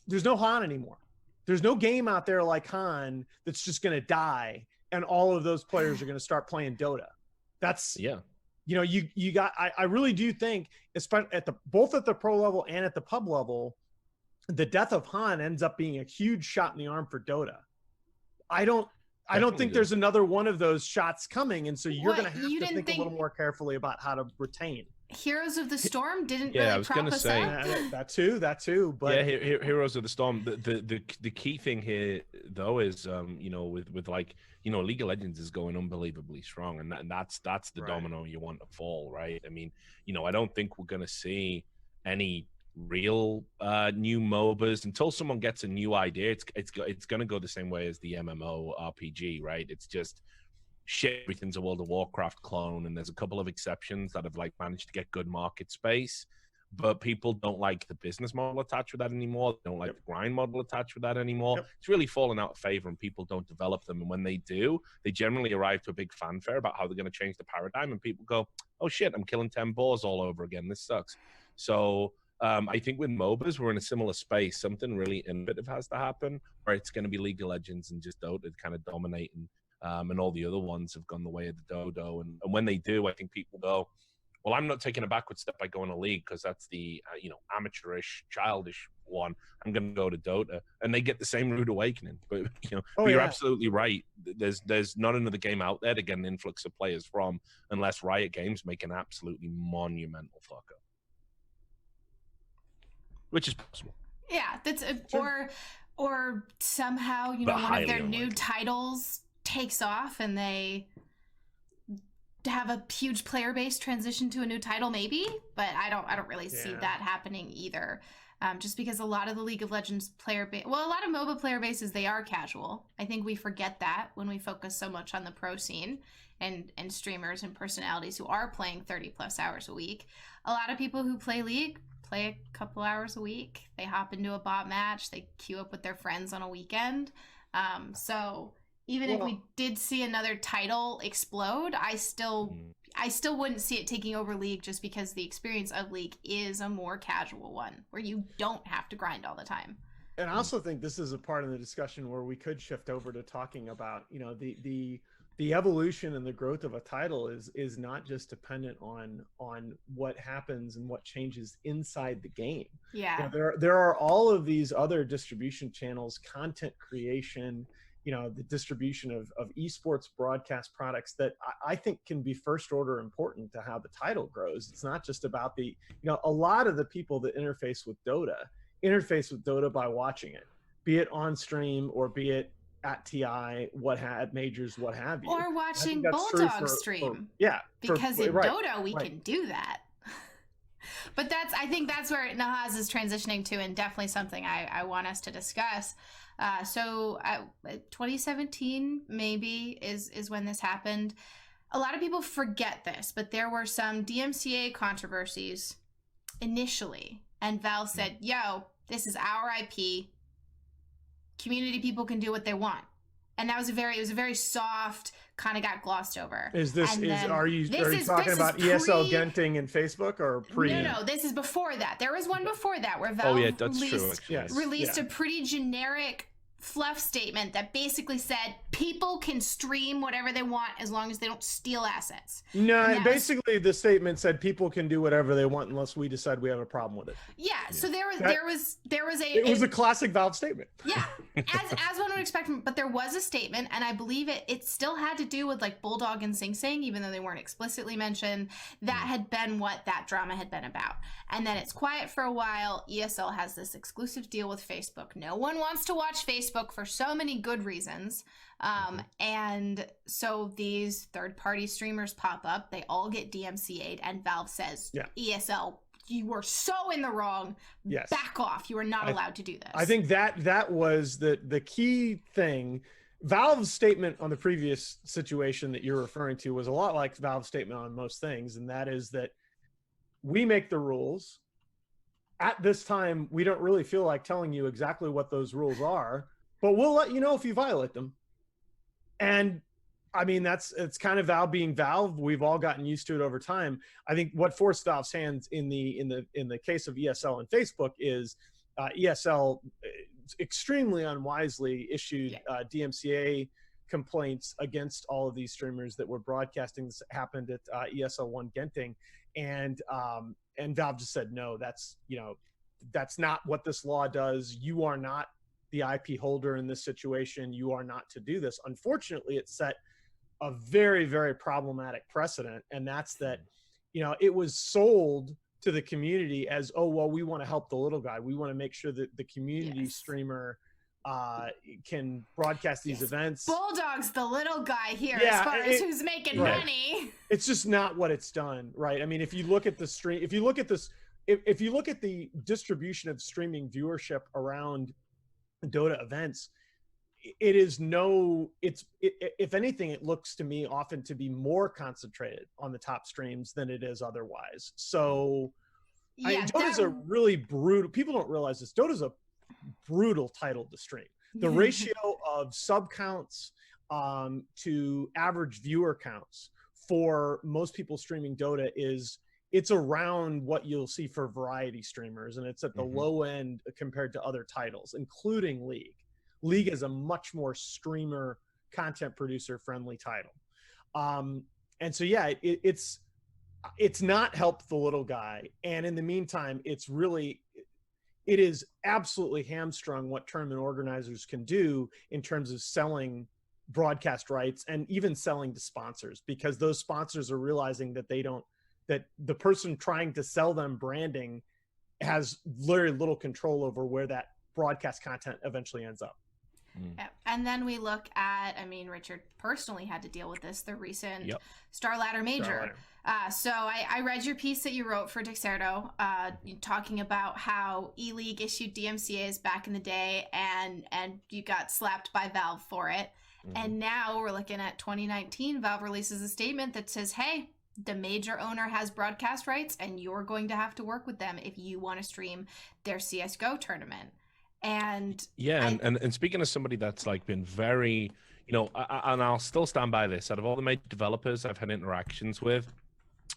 Han anymore. There's no game out there like Han that's just going to die and all of those players are going to start playing Dota. That's you got. I really do think, especially both at the pro level and at the pub level, the death of Han ends up being a huge shot in the arm for Dota. I don't think there's another one of those shots coming, and so you're going to have to think a little more carefully about how to retain. Heroes of the Storm didn't really prop us up. That too. But Heroes of the Storm. The key thing here, though, is with League of Legends is going unbelievably strong, and that's the domino you want to fall, right? I mean, I don't think we're going to see any real new MOBAs until someone gets a new idea. It's going to go the same way as the MMO RPG, right? It's just shit, everything's a World of Warcraft clone, and there's a couple of exceptions that have managed to get good market space, but people don't like the business model attached with that anymore. They don't like the grind model attached with that anymore. It's really fallen out of favor, and people don't develop them. And when they do, they generally arrive to a big fanfare about how they're going to change the paradigm, and people go, oh shit, I'm killing 10 boars all over again, this sucks. So I think with MOBAs, we're in a similar space. Something really innovative has to happen, where it's going to be League of Legends and just Dota kind of dominating, and all the other ones have gone the way of the dodo. And when they do, I think people go, well, I'm not taking a backward step by going to League, because that's the amateurish, childish one. I'm going to go to Dota, and they get the same rude awakening. But but you're yeah. absolutely right. There's not another game out there to get an influx of players from, unless Riot Games make an absolutely monumental fuck up, which is possible. Yeah, that's or somehow one of their new titles takes off and they have a huge player base transition to a new title, maybe. But I don't really see that happening either. Just because a lot of the League of Legends player base, well, a lot of MOBA player bases, they are casual. I think we forget that when we focus so much on the pro scene and streamers and personalities who are playing 30 plus hours a week. A lot of people who play League play a couple hours a week. They hop into a bot match. They queue up with their friends on a weekend. So even if we did see another title explode, I still wouldn't see it taking over League, just because the experience of League is a more casual one where you don't have to grind all the time. And I also think this is a part of the discussion where we could shift over to talking about, the evolution and the growth of a title is not just dependent on what happens and what changes inside the game. Yeah. There are all of these other distribution channels, content creation, the distribution of esports broadcast products that I think can be first order important to how the title grows. It's not just about a lot of the people that interface with Dota by watching it, be it on stream or be it at TI, at majors, what have you. Or watching Bulldog stream. Because in Dota, we can do that. But I think that's where Nahaz is transitioning to, and definitely something I want us to discuss. So 2017 maybe is when this happened. A lot of people forget this, but there were some DMCA controversies initially, and Valve said, yo, this is our IP. Community people can do what they want. And that was it was a very soft, kind of got glossed over. Are you talking about ESL Genting and Facebook, or pre? No, this is before that. There was one before that where Valve released a pretty generic fluff statement that basically said people can stream whatever they want as long as they don't steal assets. No, basically the statement said people can do whatever they want unless we decide we have a problem with it. Yeah, so there was a classic Valve statement. Yeah, as one would expect, but there was a statement, and I believe it still had to do with like Bulldog and Sing Sing, even though they weren't explicitly mentioned. That had been what that drama had been about. And then it's quiet for a while. ESL has this exclusive deal with Facebook. No one wants to watch Facebook for so many good reasons. And so these third-party streamers pop up. They all get DMCA'd, and Valve says, ESL, you were so in the wrong. Yes. Back off. You are not allowed to do this. I think that was the key thing. Valve's statement on the previous situation that you're referring to was a lot like Valve's statement on most things, and that is that we make the rules. At this time, we don't really feel like telling you exactly what those rules are, but we'll let you know if you violate them. And I mean, it's kind of Valve being Valve. We've all gotten used to it over time. I think what forced Valve's hands in the case of ESL and Facebook is ESL extremely unwisely issued DMCA complaints against all of these streamers that were broadcasting. This happened at ESL 1 Genting, and Valve just said, no, that's not what this law does. You are not the IP holder in this situation. You are not to do this. Unfortunately, it set a very, very problematic precedent, and that's that, it was sold to the community as, oh, well, we want to help the little guy. We want to make sure that the community streamer can broadcast these events. Bulldog's the little guy here as far as who's making money. It's just not what it's done, right? I mean, if you look at the stream, if you look at the distribution of streaming viewership around Dota events, if anything, it looks to me often to be more concentrated on the top streams than it is otherwise. So Dota's a really brutal, people don't realize this, Dota's a brutal title to stream. The ratio of sub counts to average viewer counts for most people streaming Dota it's around what you'll see for variety streamers, and it's at the low end compared to other titles, including League. League is a much more streamer content producer friendly title. And so, it's not helped the little guy. And in the meantime, it's really, it is absolutely hamstrung what tournament organizers can do in terms of selling broadcast rights and even selling to sponsors, because those sponsors are realizing that that the person trying to sell them branding has very little control over where that broadcast content eventually ends up. Yeah. And then we look at, I mean, Richard personally had to deal with this, the recent Star Ladder Major. So I read your piece that you wrote for Dexerto, talking about how E-League issued DMCAs back in the day, and you got slapped by Valve for it. And now we're looking at 2019. Valve releases a statement that says, hey, the major owner has broadcast rights and you're going to have to work with them if you want to stream their CSGO tournament. And yeah, and speaking of somebody that's like been very, you know, and I'll still stand by this, out of all the major developers I've had interactions with,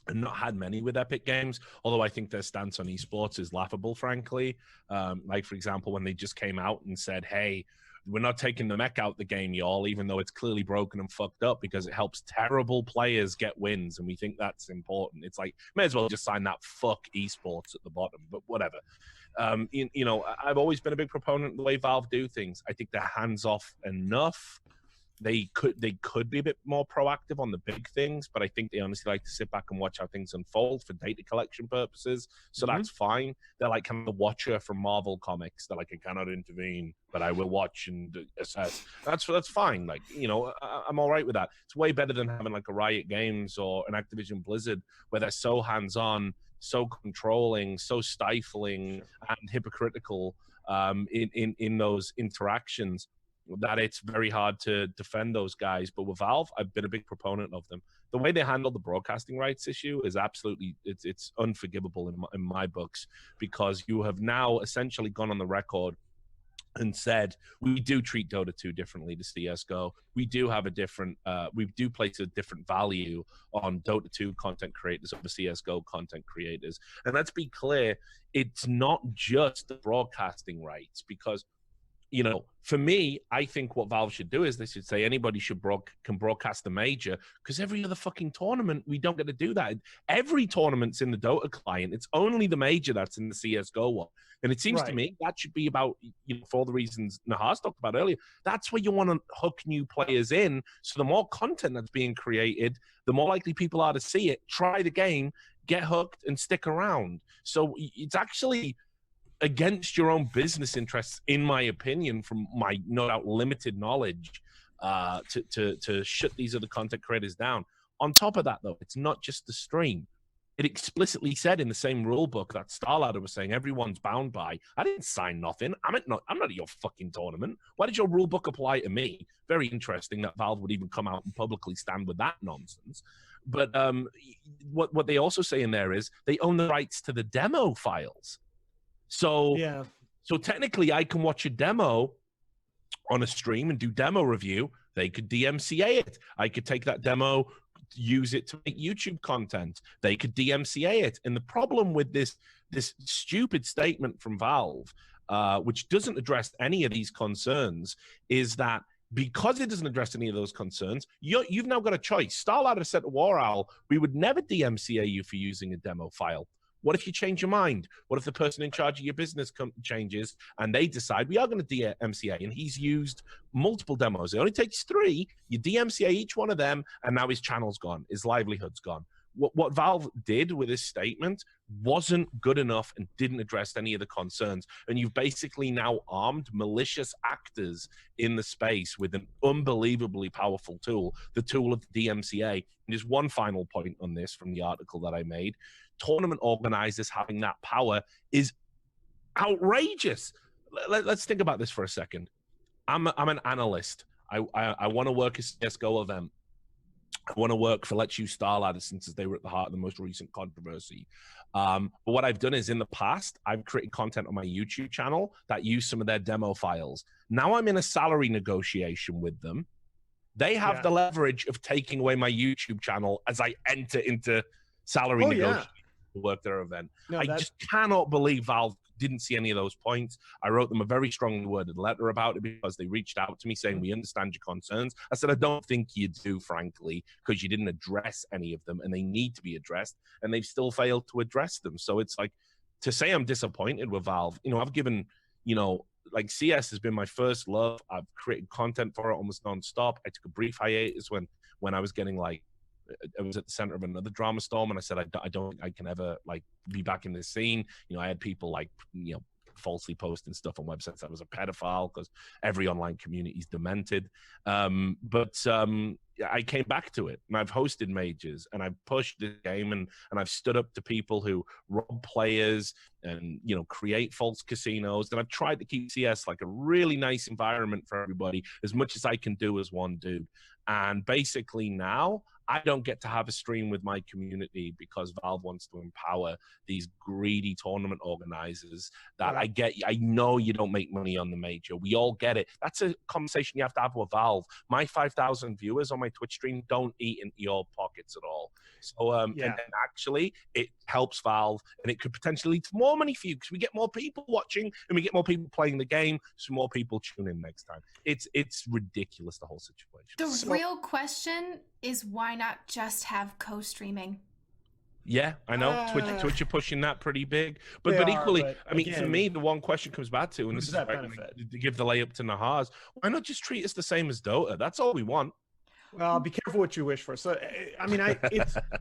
and not had many with Epic Games, although I think their stance on esports is laughable, frankly. Like, for example, when they just came out and said, hey, we're not taking the mech out the game, y'all, even though it's clearly broken and fucked up, because it helps terrible players get wins, and we think that's important. It's like, may as well just sign that fuck esports at the bottom, but whatever. You know, I've always been a big proponent of the way Valve do things. I think they're hands-off enough. They could be a bit more proactive on the big things, but I think they honestly like to sit back and watch how things unfold for data collection purposes. So that's fine. They're like kind of the Watcher from Marvel Comics. They're like, I cannot intervene, but I will watch and assess. That's fine. Like, you know, I'm all right with that. It's way better than having like a Riot Games or an Activision Blizzard where they're so hands-on, so controlling, so stifling and hypocritical in those interactions, that it's very hard to defend those guys. But with Valve, I've been a big proponent of them. The way they handled the broadcasting rights issue is absolutely, it's unforgivable in my books, because you have now essentially gone on the record and said, we do treat Dota 2 differently to CSGO. We do have a different, we do place a different value on Dota 2 content creators over CSGO content creators. And let's be clear, it's not just the broadcasting rights, because, you know, for me, I think what Valve should do is they should say anybody can broadcast the major, because every other fucking tournament, we don't get to do that. Every tournament's in the Dota client. It's only the major that's in the CSGO one. And it seems to me that should be about, you know, for all the reasons Nahaz talked about earlier, that's where you want to hook new players in. So the more content that's being created, the more likely people are to see it, try the game, get hooked, and stick around. So it's actually against your own business interests, in my opinion, from my no doubt limited knowledge, to shut these other content creators down. On top of that, though, it's not just the stream. It explicitly said in the same rule book that Starladder was saying everyone's bound by. I didn't sign nothing. I'm not at your fucking tournament. Why did your rule book apply to me? Very interesting that Valve would even come out and publicly stand with that nonsense. But what they also say in there is they own the rights to the demo files. So technically, I can watch a demo on a stream and do demo review. They could DMCA it. I could take that demo, use it to make YouTube content. They could DMCA it. And the problem with this stupid statement from Valve, which doesn't address any of these concerns, is that because it doesn't address any of those concerns, you've now got a choice. Starladder said to War Owl, we would never DMCA you for using a demo file. What if you change your mind? What if the person in charge of your business changes and they decide we are going to DMCA, and he's used multiple demos? It only takes 3. You DMCA each one of them, and now his channel's gone. His livelihood's gone. What Valve did with this statement wasn't good enough and didn't address any of the concerns. And you've basically now armed malicious actors in the space with an unbelievably powerful tool, the tool of the DMCA. And there's one final point on this from the article that I made. Tournament organizers having that power is outrageous. Let's think about this for a second. I'm an analyst. I want to work a CSGO event. I want to work for Let's Use Starladder, since they were at the heart of the most recent controversy. But what I've done is, in the past, I've created content on my YouTube channel that use some of their demo files. Now I'm in a salary negotiation with them. They have the leverage of taking away my YouTube channel as I enter into salary negotiation to work their event. I just cannot believe Valve didn't see any of those points. I wrote them a very strongly worded letter about it, because they reached out to me saying, we understand your concerns. I said, I don't think you do, frankly, because you didn't address any of them, and they need to be addressed, and they've still failed to address them. So it's like, to say I'm disappointed with Valve, you know, I've given, you know, like CS has been my first love. I've created content for it almost nonstop. I took a brief hiatus when I was getting like, I was at the center of another drama storm, and I said, I don't think I can ever like be back in this scene. You know, I had people like, you know, falsely posting stuff on websites that I was a pedophile because every online community is demented. I came back to it, and I've hosted majors, and I've pushed the game, and I've stood up to people who rob players and, you know, create false casinos. And I've tried to keep CS like a really nice environment for everybody as much as I can do as one dude. And basically now I don't get to have a stream with my community because Valve wants to empower these greedy tournament organizers that I know you don't make money on the major. We all get it. That's a conversation you have to have with Valve. My 5,000 viewers on my Twitch stream don't eat into your pockets at all. So, and actually it helps Valve, and it could potentially lead to more money for you because we get more people watching and we get more people playing the game, so more people tune in next time. It's ridiculous, the whole situation. The real question is, why not just have co-streaming? Yeah, I know. Twitch are pushing that pretty big. But equally, I mean, again, for me, the one question comes back to, and this is to give the layup to Nahaz, why not just treat us the same as Dota? That's all we want. Well, be careful what you wish for. So, I mean,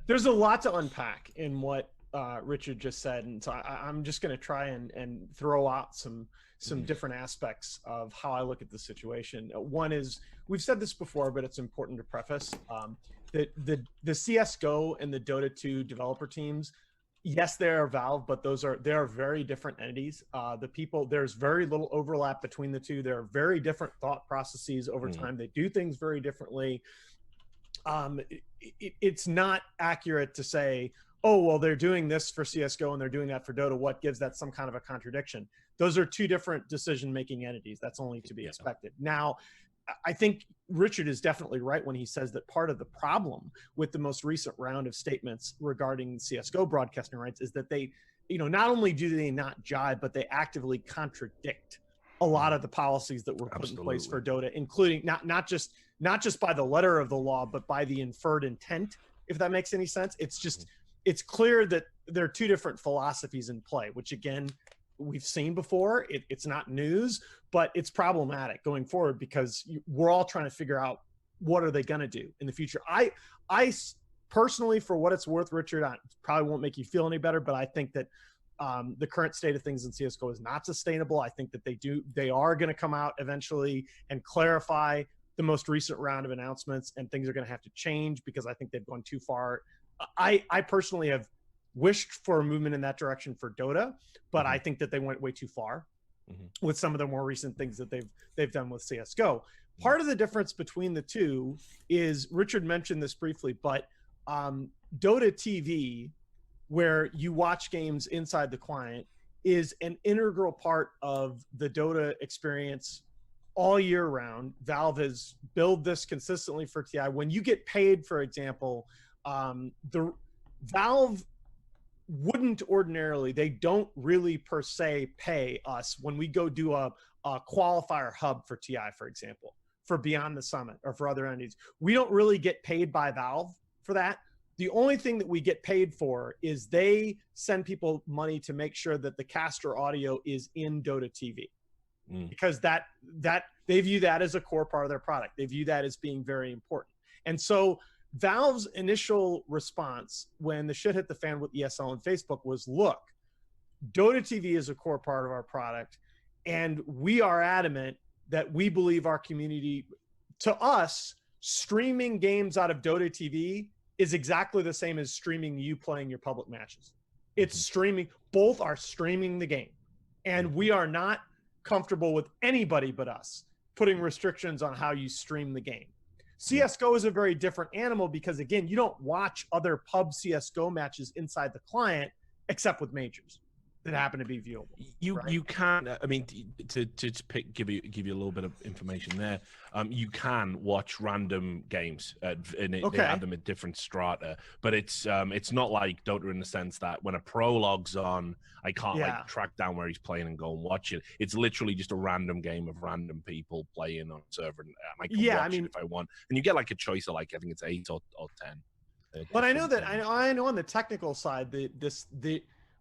there's a lot to unpack in what Richard just said, and so I'm just going to try and throw out some different aspects of how I look at the situation. One is, we've said this before, but it's important to preface that the CSGO and the Dota 2 developer teams, yes, they are Valve, but they are very different entities. There's very little overlap between the two. There are very different thought processes over time. They do things very differently. It's not accurate to say, oh, well, they're doing this for CSGO and they're doing that for Dota. What gives that some kind of a contradiction? Those are two different decision-making entities. That's only to be expected. Now, I think Richard is definitely right when he says that part of the problem with the most recent round of statements regarding CSGO broadcasting rights is that they, you know, not only do they not jibe, but they actively contradict a lot of the policies that were put in place for Dota, including not just by the letter of the law, but by the inferred intent, if that makes any sense. It's just, it's clear that there are two different philosophies in play, which again, we've seen before. It's not news, but it's problematic going forward because we're all trying to figure out what are they going to do in the future. I personally, for what it's worth, Richard, I probably won't make you feel any better, but I think that the current state of things in CSGO is not sustainable. I think that they are going to come out eventually and clarify the most recent round of announcements, and things are going to have to change because I think they've gone too far. I personally have wished for a movement in that direction for Dota, but I think that they went way too far with some of the more recent things that they've done with CSGO. Part of the difference between the two is, Richard mentioned this briefly, but Dota TV, where you watch games inside the client, is an integral part of the Dota experience all year round. Valve has built this consistently for TI. When you get paid, for example, the Valve wouldn't ordinarily, they don't really per se pay us when we go do a qualifier hub for TI, for example, for Beyond the Summit or for other entities. We don't really get paid by Valve for that. The only thing that we get paid for is they send people money to make sure that the caster audio is in Dota TV, because that they view that as a core part of their product. They view that as being very important. And so Valve's initial response when the shit hit the fan with ESL and Facebook was, look, Dota TV is a core part of our product, and we are adamant that we believe our community, to us, streaming games out of Dota TV is exactly the same as streaming you playing your public matches. It's streaming, both are streaming the game. And we are not comfortable with anybody but us putting restrictions on how you stream the game. CSGO is a very different animal because, again, you don't watch other pub CSGO matches inside the client except with majors that happen to be viewable. You can, I mean, to give you a little bit of information there. You can watch random games, and they have them at different strata. But it's not like Dota in the sense that when a pro logs on, I can't like track down where he's playing and go and watch it. It's literally just a random game of random people playing on a server, and I can watch it if I want. And you get like a choice of like, I think it's 8 or 10. But I know that I know on the technical side,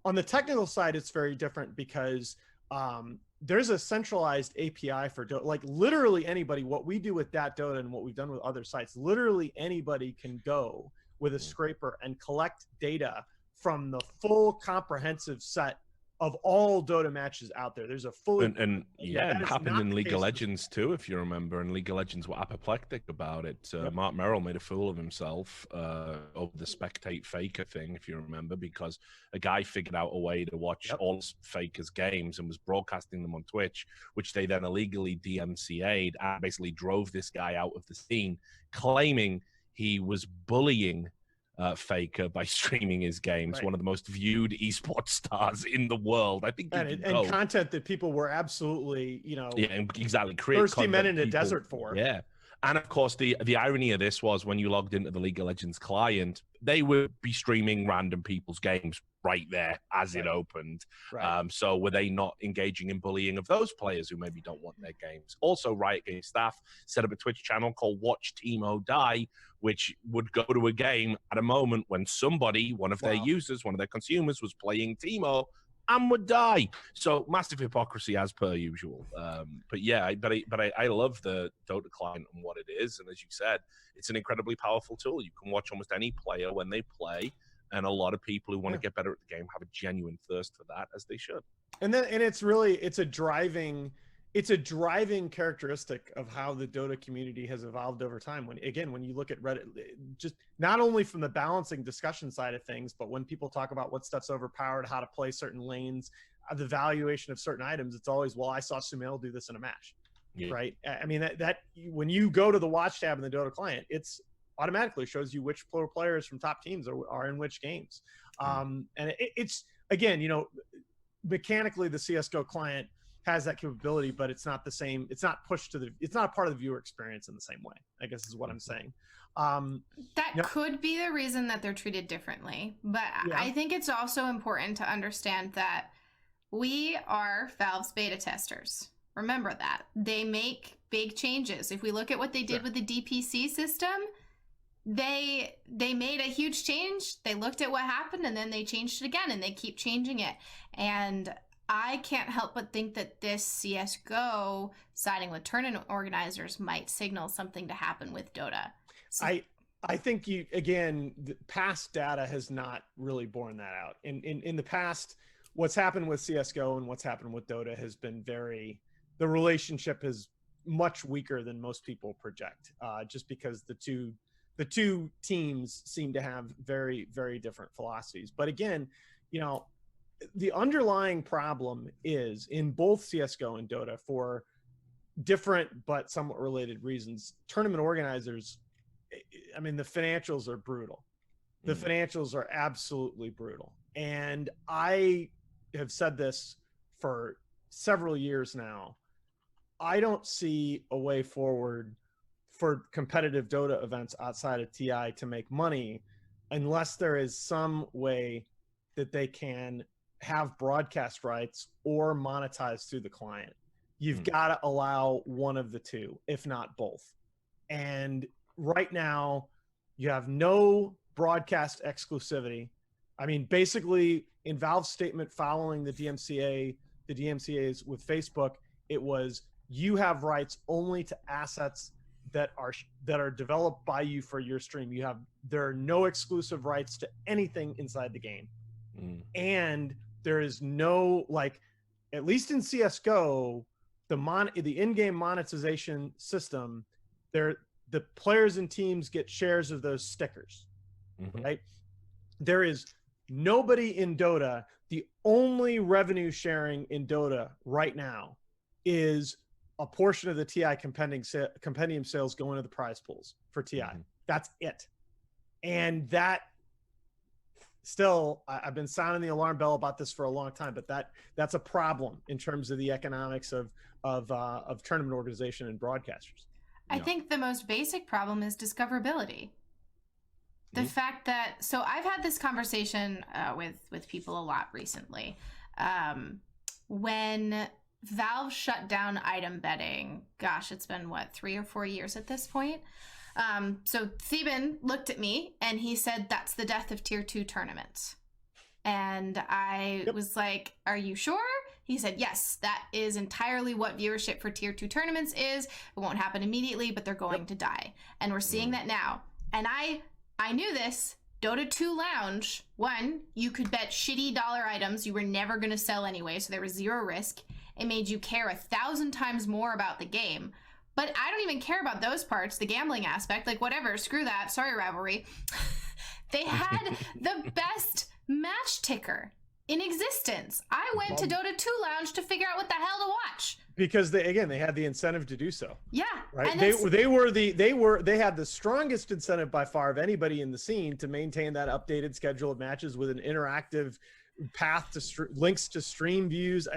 On the technical side, it's very different because there's a centralized API for Dota. Like literally anybody, what we do with that Dota and what we've done with other sites, literally anybody can go with a scraper and collect data from the full comprehensive set of all Dota matches out there. There's a fully and it happened in League of with... Legends too, if you remember. In League of Legends were apoplectic about it. Mark Merrill made a fool of himself over the spectate faker thing, if you remember, because a guy figured out a way to watch all fakers' games and was broadcasting them on Twitch, which they then illegally DMCA'd and basically drove this guy out of the scene, claiming he was bullying Faker by streaming his games, one of the most viewed esports stars in the world. I think and content that people were absolutely, exactly, thirsty men in a desert for. Yeah. And of course, the irony of this was when you logged into the League of Legends client, they would be streaming random people's games right there as it opened. So were they not engaging in bullying of those players who maybe don't want their games? Also, Riot Games staff set up a Twitch channel called Watch Teemo Die, which would go to a game at a moment when somebody, one of their users, one of their consumers, was playing Teemo and would die. So massive hypocrisy as per usual. But I love the Dota client and what it is. And as you said, it's an incredibly powerful tool. You can watch almost any player when they play. And a lot of people who want to get better at the game have a genuine thirst for that, as they should. And it's a driving characteristic of how the Dota community has evolved over time. When you look at Reddit, just not only from the balancing discussion side of things, but when people talk about what stuff's overpowered, how to play certain lanes, the valuation of certain items, it's always, I saw Sumail do this in a match, right? I mean, that when you go to the watch tab in the Dota client, it's automatically shows you which pro players from top teams are in which games. And it's, again, mechanically the CSGO client has that capability, but it's not the same. It's not pushed it's not a part of the viewer experience in the same way, I guess is what I'm saying. That could be the reason that they're treated differently. But I think it's also important to understand that we are Valve's beta testers. Remember that. They make big changes. If we look at what they did with the DPC system, they made a huge change. They looked at what happened and then they changed it again and they keep changing it. And I can't help but think that this CSGO siding with tournament organizers might signal something to happen with Dota. So, I think the past data has not really borne that out. In the past, what's happened with CSGO and what's happened with Dota has been the relationship is much weaker than most people project, just because the two teams seem to have very, very different philosophies. But again, the underlying problem is in both CSGO and Dota, for different but somewhat related reasons, tournament organizers, I mean, the financials are brutal. The financials are absolutely brutal. And I have said this for several years now. I don't see a way forward for competitive Dota events outside of TI to make money unless there is some way that they can have broadcast rights or monetize through the client. You've got to allow one of the two, if not both. And right now, you have no broadcast exclusivity. I mean, basically, in Valve's statement following the DMCA's with Facebook, it was, you have rights only to assets that are developed by you for your stream. There are no exclusive rights to anything inside the game. And there is no, at least in CSGO, the in-game monetization system, the players and teams get shares of those stickers, right? There is nobody in Dota. The only revenue sharing in Dota right now is a portion of the TI compendium sales going to the prize pools for TI. That's it. And that, still, I've been sounding the alarm bell about this for a long time, but that's a problem in terms of the economics of tournament organization and broadcasters. I think the most basic problem is discoverability. The fact that, so I've had this conversation with people a lot recently. When Valve shut down item betting, gosh, it's been 3 or 4 years at this point. So Theben looked at me and he said, that's the death of tier 2 tournaments. And I was like, are you sure? He said, yes, that is entirely what viewership for tier 2 tournaments is. It won't happen immediately, but they're going to die. And we're seeing that now. And I knew this. Dota 2 Lounge, one, you could bet shitty dollar items you were never going to sell anyway, so there was zero risk. It made you care 1,000 times more about the game. But I don't even care about those parts, the gambling aspect, like whatever, screw that, sorry Rivalry. They had the best match ticker in existence. I went to Dota 2 Lounge to figure out what the hell to watch. Because they had the incentive to do so. Yeah. Right. And They had the strongest incentive by far of anybody in the scene to maintain that updated schedule of matches with an interactive path to links to stream views.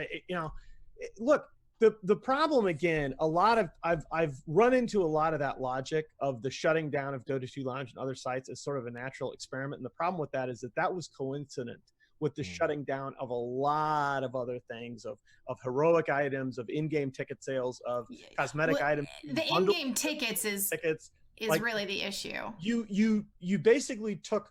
Look, the problem again, I've run into a lot of that logic of the shutting down of Dota 2 Lounge and other sites as sort of a natural experiment. And the problem with that is that was coincident with the shutting down of a lot of other things, of heroic items, of in-game ticket sales, of cosmetic items. The in-game tickets is like, really the issue. You basically took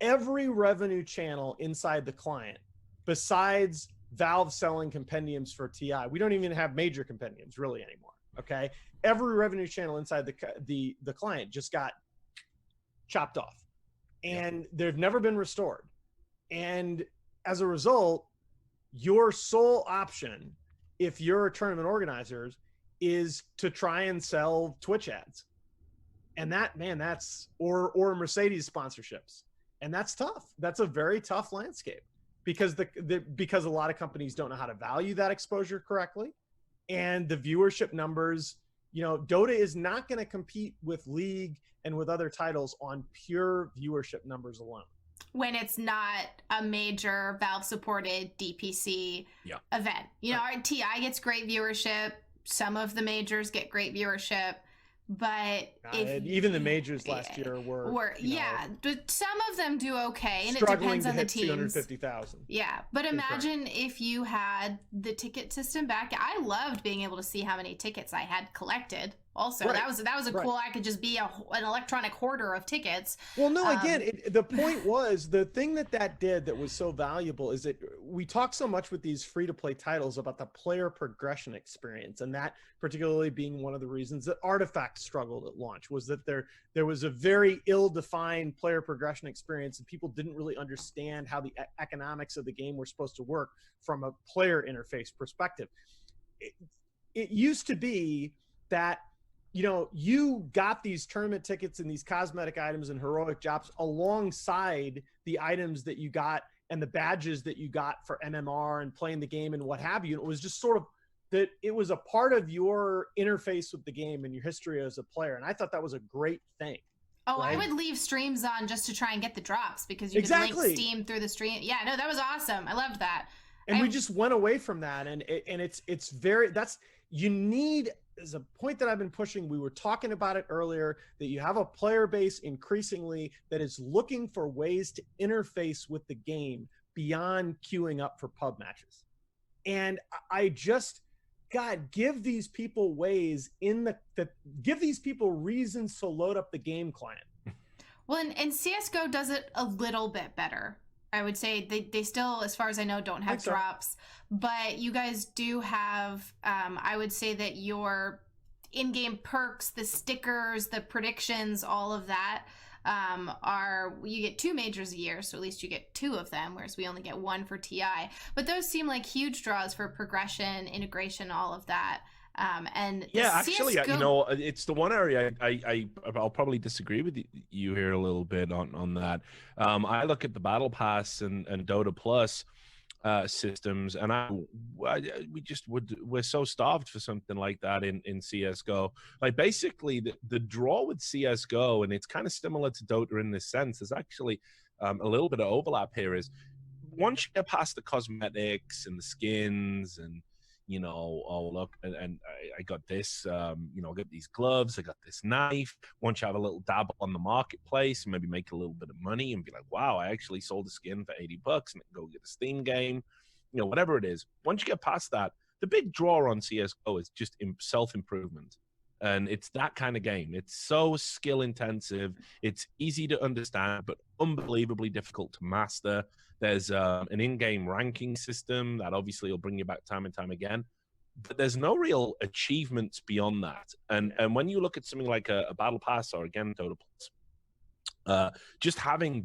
every revenue channel inside the client besides Valve selling compendiums for TI. We don't even have major compendiums really anymore. Okay. Every revenue channel inside the client just got chopped off, and they've never been restored. And as a result, your sole option, if you're a tournament organizer, is to try and sell Twitch ads. And that's or Mercedes sponsorships. And that's tough. That's a very tough landscape because because a lot of companies don't know how to value that exposure correctly. And the viewership numbers, Dota is not going to compete with League and with other titles on pure viewership numbers alone. When it's not a major Valve-supported DPC event. Our TI gets great viewership. Some of the majors get great viewership. But even the majors last year were but some of them do okay, and it struggling depends to on the hit teams. 250,000. Yeah, but imagine if you had the ticket system back. I loved being able to see how many tickets I had collected. Also, that was a cool. I could just be an electronic hoarder of tickets. Well, no, again, the point was the thing that did that was so valuable is that we talk so much with these free-to-play titles about the player progression experience, and that particularly being one of the reasons that Artifact struggled at launch was that there was a very ill-defined player progression experience, and people didn't really understand how the economics of the game were supposed to work from a player interface perspective. It used to be that you got these tournament tickets and these cosmetic items and heroic jobs alongside the items that you got and the badges that you got for MMR and playing the game and what have you. And it was just sort of that it was a part of your interface with the game and your history as a player. And I thought that was a great thing. Oh, right? I would leave streams on just to try and get the drops because you could link Steam through the stream. Yeah, no, that was awesome. I loved that. And we just went away from that. And it's very, you need, is a point that I've been pushing. We were talking about it earlier, that you have a player base increasingly that is looking for ways to interface with the game beyond queuing up for pub matches. And I just, God, give these people ways give these people reasons to load up the game client. Well, and CSGO does it a little bit better. I would say they still, as far as I know, don't have drops, but you guys do have, I would say that your in-game perks, the stickers, the predictions, all of that you get 2 majors a year, so at least you get 2 of them, whereas we only get 1 for TI. But those seem like huge draws for progression, integration, all of that. And actually, CSGO... it's the one area I'll probably disagree with you here a little bit on that. I look at the Battle Pass and Dota Plus systems, and we're so starved for something like that in CSGO. Like basically the draw with CSGO, and it's kind of similar to Dota in this sense, there's actually a little bit of overlap here, is once you get past the cosmetics and the skins and oh look, and I got this, I got these gloves, I got this knife. Once you have a little dabble on the marketplace, maybe make a little bit of money and be like, wow, I actually sold a skin for $80 and go get a Steam game, whatever it is. Once you get past that, the big draw on CSGO is just self-improvement. And it's that kind of game. It's so skill intensive. It's easy to understand, but unbelievably difficult to master. There's an in-game ranking system that obviously will bring you back time and time again. But there's no real achievements beyond that. And when you look at something like a Battle Pass or, again, Dota Plus, just having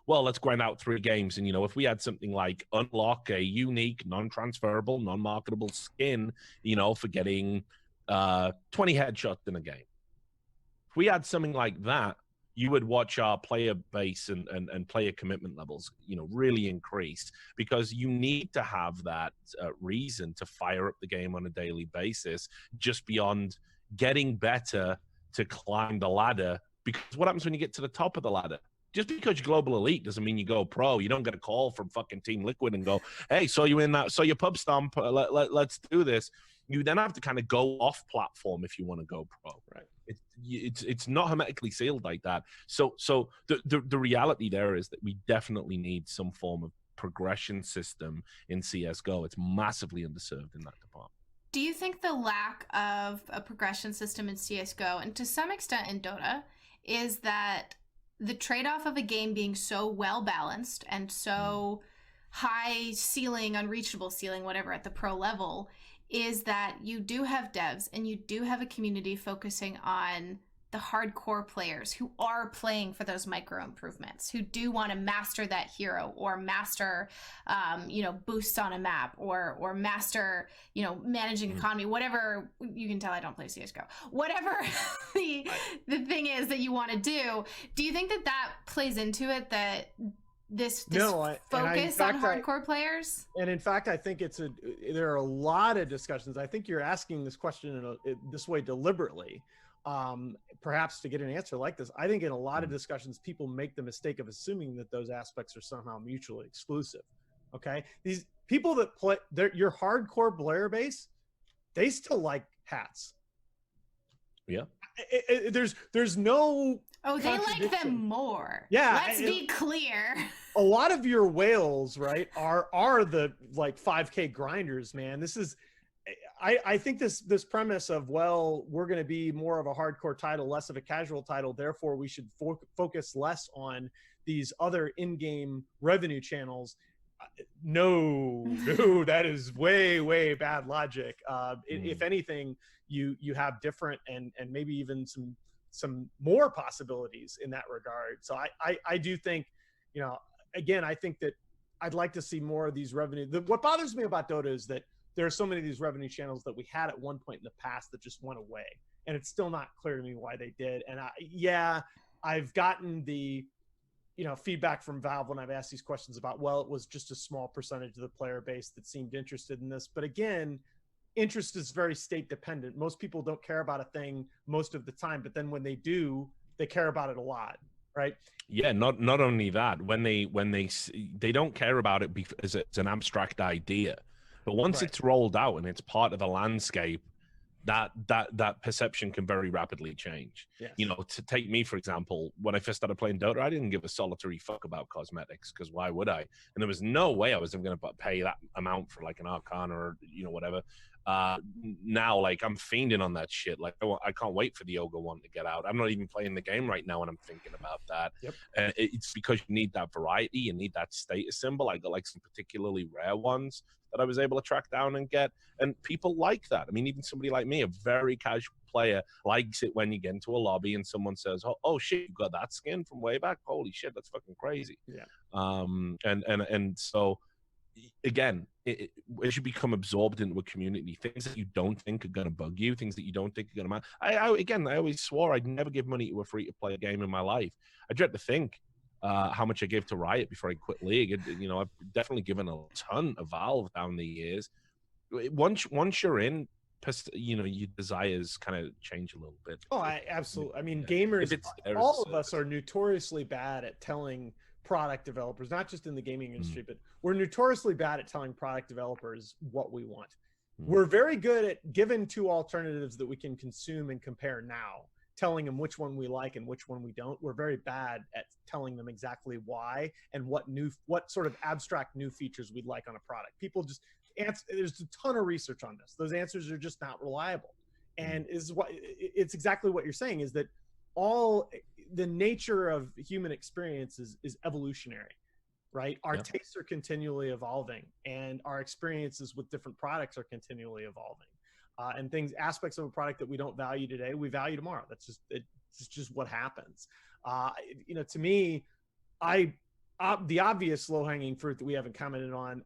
let's grind out 3 games. And, you know, if we had something like unlock a unique, non-transferable, non-marketable skin, you know, for getting 20 headshots in a game. If we had something like that, you would watch our player base and player commitment levels, you know, really increase, because you need to have that reason to fire up the game on a daily basis, just beyond getting better to climb the ladder. Because what happens when you get to the top of the ladder? Just because you're global elite doesn't mean you go pro. You don't get a call from fucking Team Liquid and go, hey, saw you pub stomp, let's do this. You then have to kind of go off platform if you want to go pro. Right. It's not hermetically sealed like that. So the reality there is that we definitely need some form of progression system in CSGO. It's massively underserved in that department. Do you think the lack of a progression system in CSGO, and to some extent in Dota, is that the trade-off of a game being so well balanced and so high ceiling, unreachable ceiling, whatever, at the pro level, is that you do have devs and you do have a community focusing on the hardcore players who are playing for those micro improvements, who do want to master that hero or master, boosts on a map or master, managing economy, whatever. You can tell I don't play CSGO. Whatever the thing is that you want to do. Do you think that plays into it, that this focus on hardcore players? And in fact, I think there are a lot of discussions. I think you're asking this question this way deliberately, perhaps to get an answer like this. I think in a lot of discussions, people make the mistake of assuming that those aspects are somehow mutually exclusive. Okay, these people that play, your hardcore player base, they still like hats. Yeah. There's no. Oh, they like them more. Yeah. Let's be clear. A lot of your whales, right, are the like 5K grinders, man. This is, I think this premise of, well, we're going to be more of a hardcore title, less of a casual title, therefore we should focus less on these other in-game revenue channels. No, that is way bad logic. If anything, you have different and maybe even some more possibilities in that regard. So I do think, again, I think that I'd like to see more of these revenue. What bothers me about Dota is that there are so many of these revenue channels that we had at one point in the past that just went away, and it's still not clear to me why they did. And I've gotten the feedback from Valve when I've asked these questions about, well, it was just a small percentage of the player base that seemed interested in this. But again, interest is very state dependent. Most people don't care about a thing most of the time, but then when they do, they care about it a lot, right? Yeah, not only that, when they don't care about it because it's an abstract idea, but once it's rolled out and it's part of the landscape, that perception can very rapidly change. Yes. To take me, for example, when I first started playing Dota, I didn't give a solitary fuck about cosmetics, because why would I? And there was no way I was ever going to pay that amount for like an Arcana or whatever. Now, like, I'm fiending on that shit. Like, I can't wait for the Ogre one to get out. I'm not even playing the game right now and I'm thinking about that. Yep. It's because you need that variety, you need that status symbol. I got like some particularly rare ones that I was able to track down and get, and people like that. I mean, even somebody like me, a very casual player, likes it when you get into a lobby and someone says, oh shit, you got that skin from way back, holy shit, that's fucking crazy. Yeah. And so again, as you become absorbed into a community, things that you don't think are going to bug you, things that you don't think are going to matter. I always swore I'd never give money to a free-to-play game in my life. I dread to think how much I gave to Riot before I quit League. I've definitely given a ton of Valve down the years. Once you're in, your desires kind of change a little bit. Oh, absolutely. I mean, gamers, all of us are notoriously bad at telling product developers, not just in the gaming industry, but we're notoriously bad at telling product developers what we want. We're very good at, given two alternatives that we can consume and compare now, telling them which one we like and which one we don't. We're very bad at telling them exactly why and what sort of abstract new features we'd like on a product. People just there's a ton of research on this. Those answers are just not reliable. And is what it's exactly what you're saying, is that all the nature of human experience is evolutionary, right? Our tastes are continually evolving, and our experiences with different products are continually evolving. And aspects of a product that we don't value today, we value tomorrow. It's just what happens. To me, the obvious low-hanging fruit that we haven't commented on,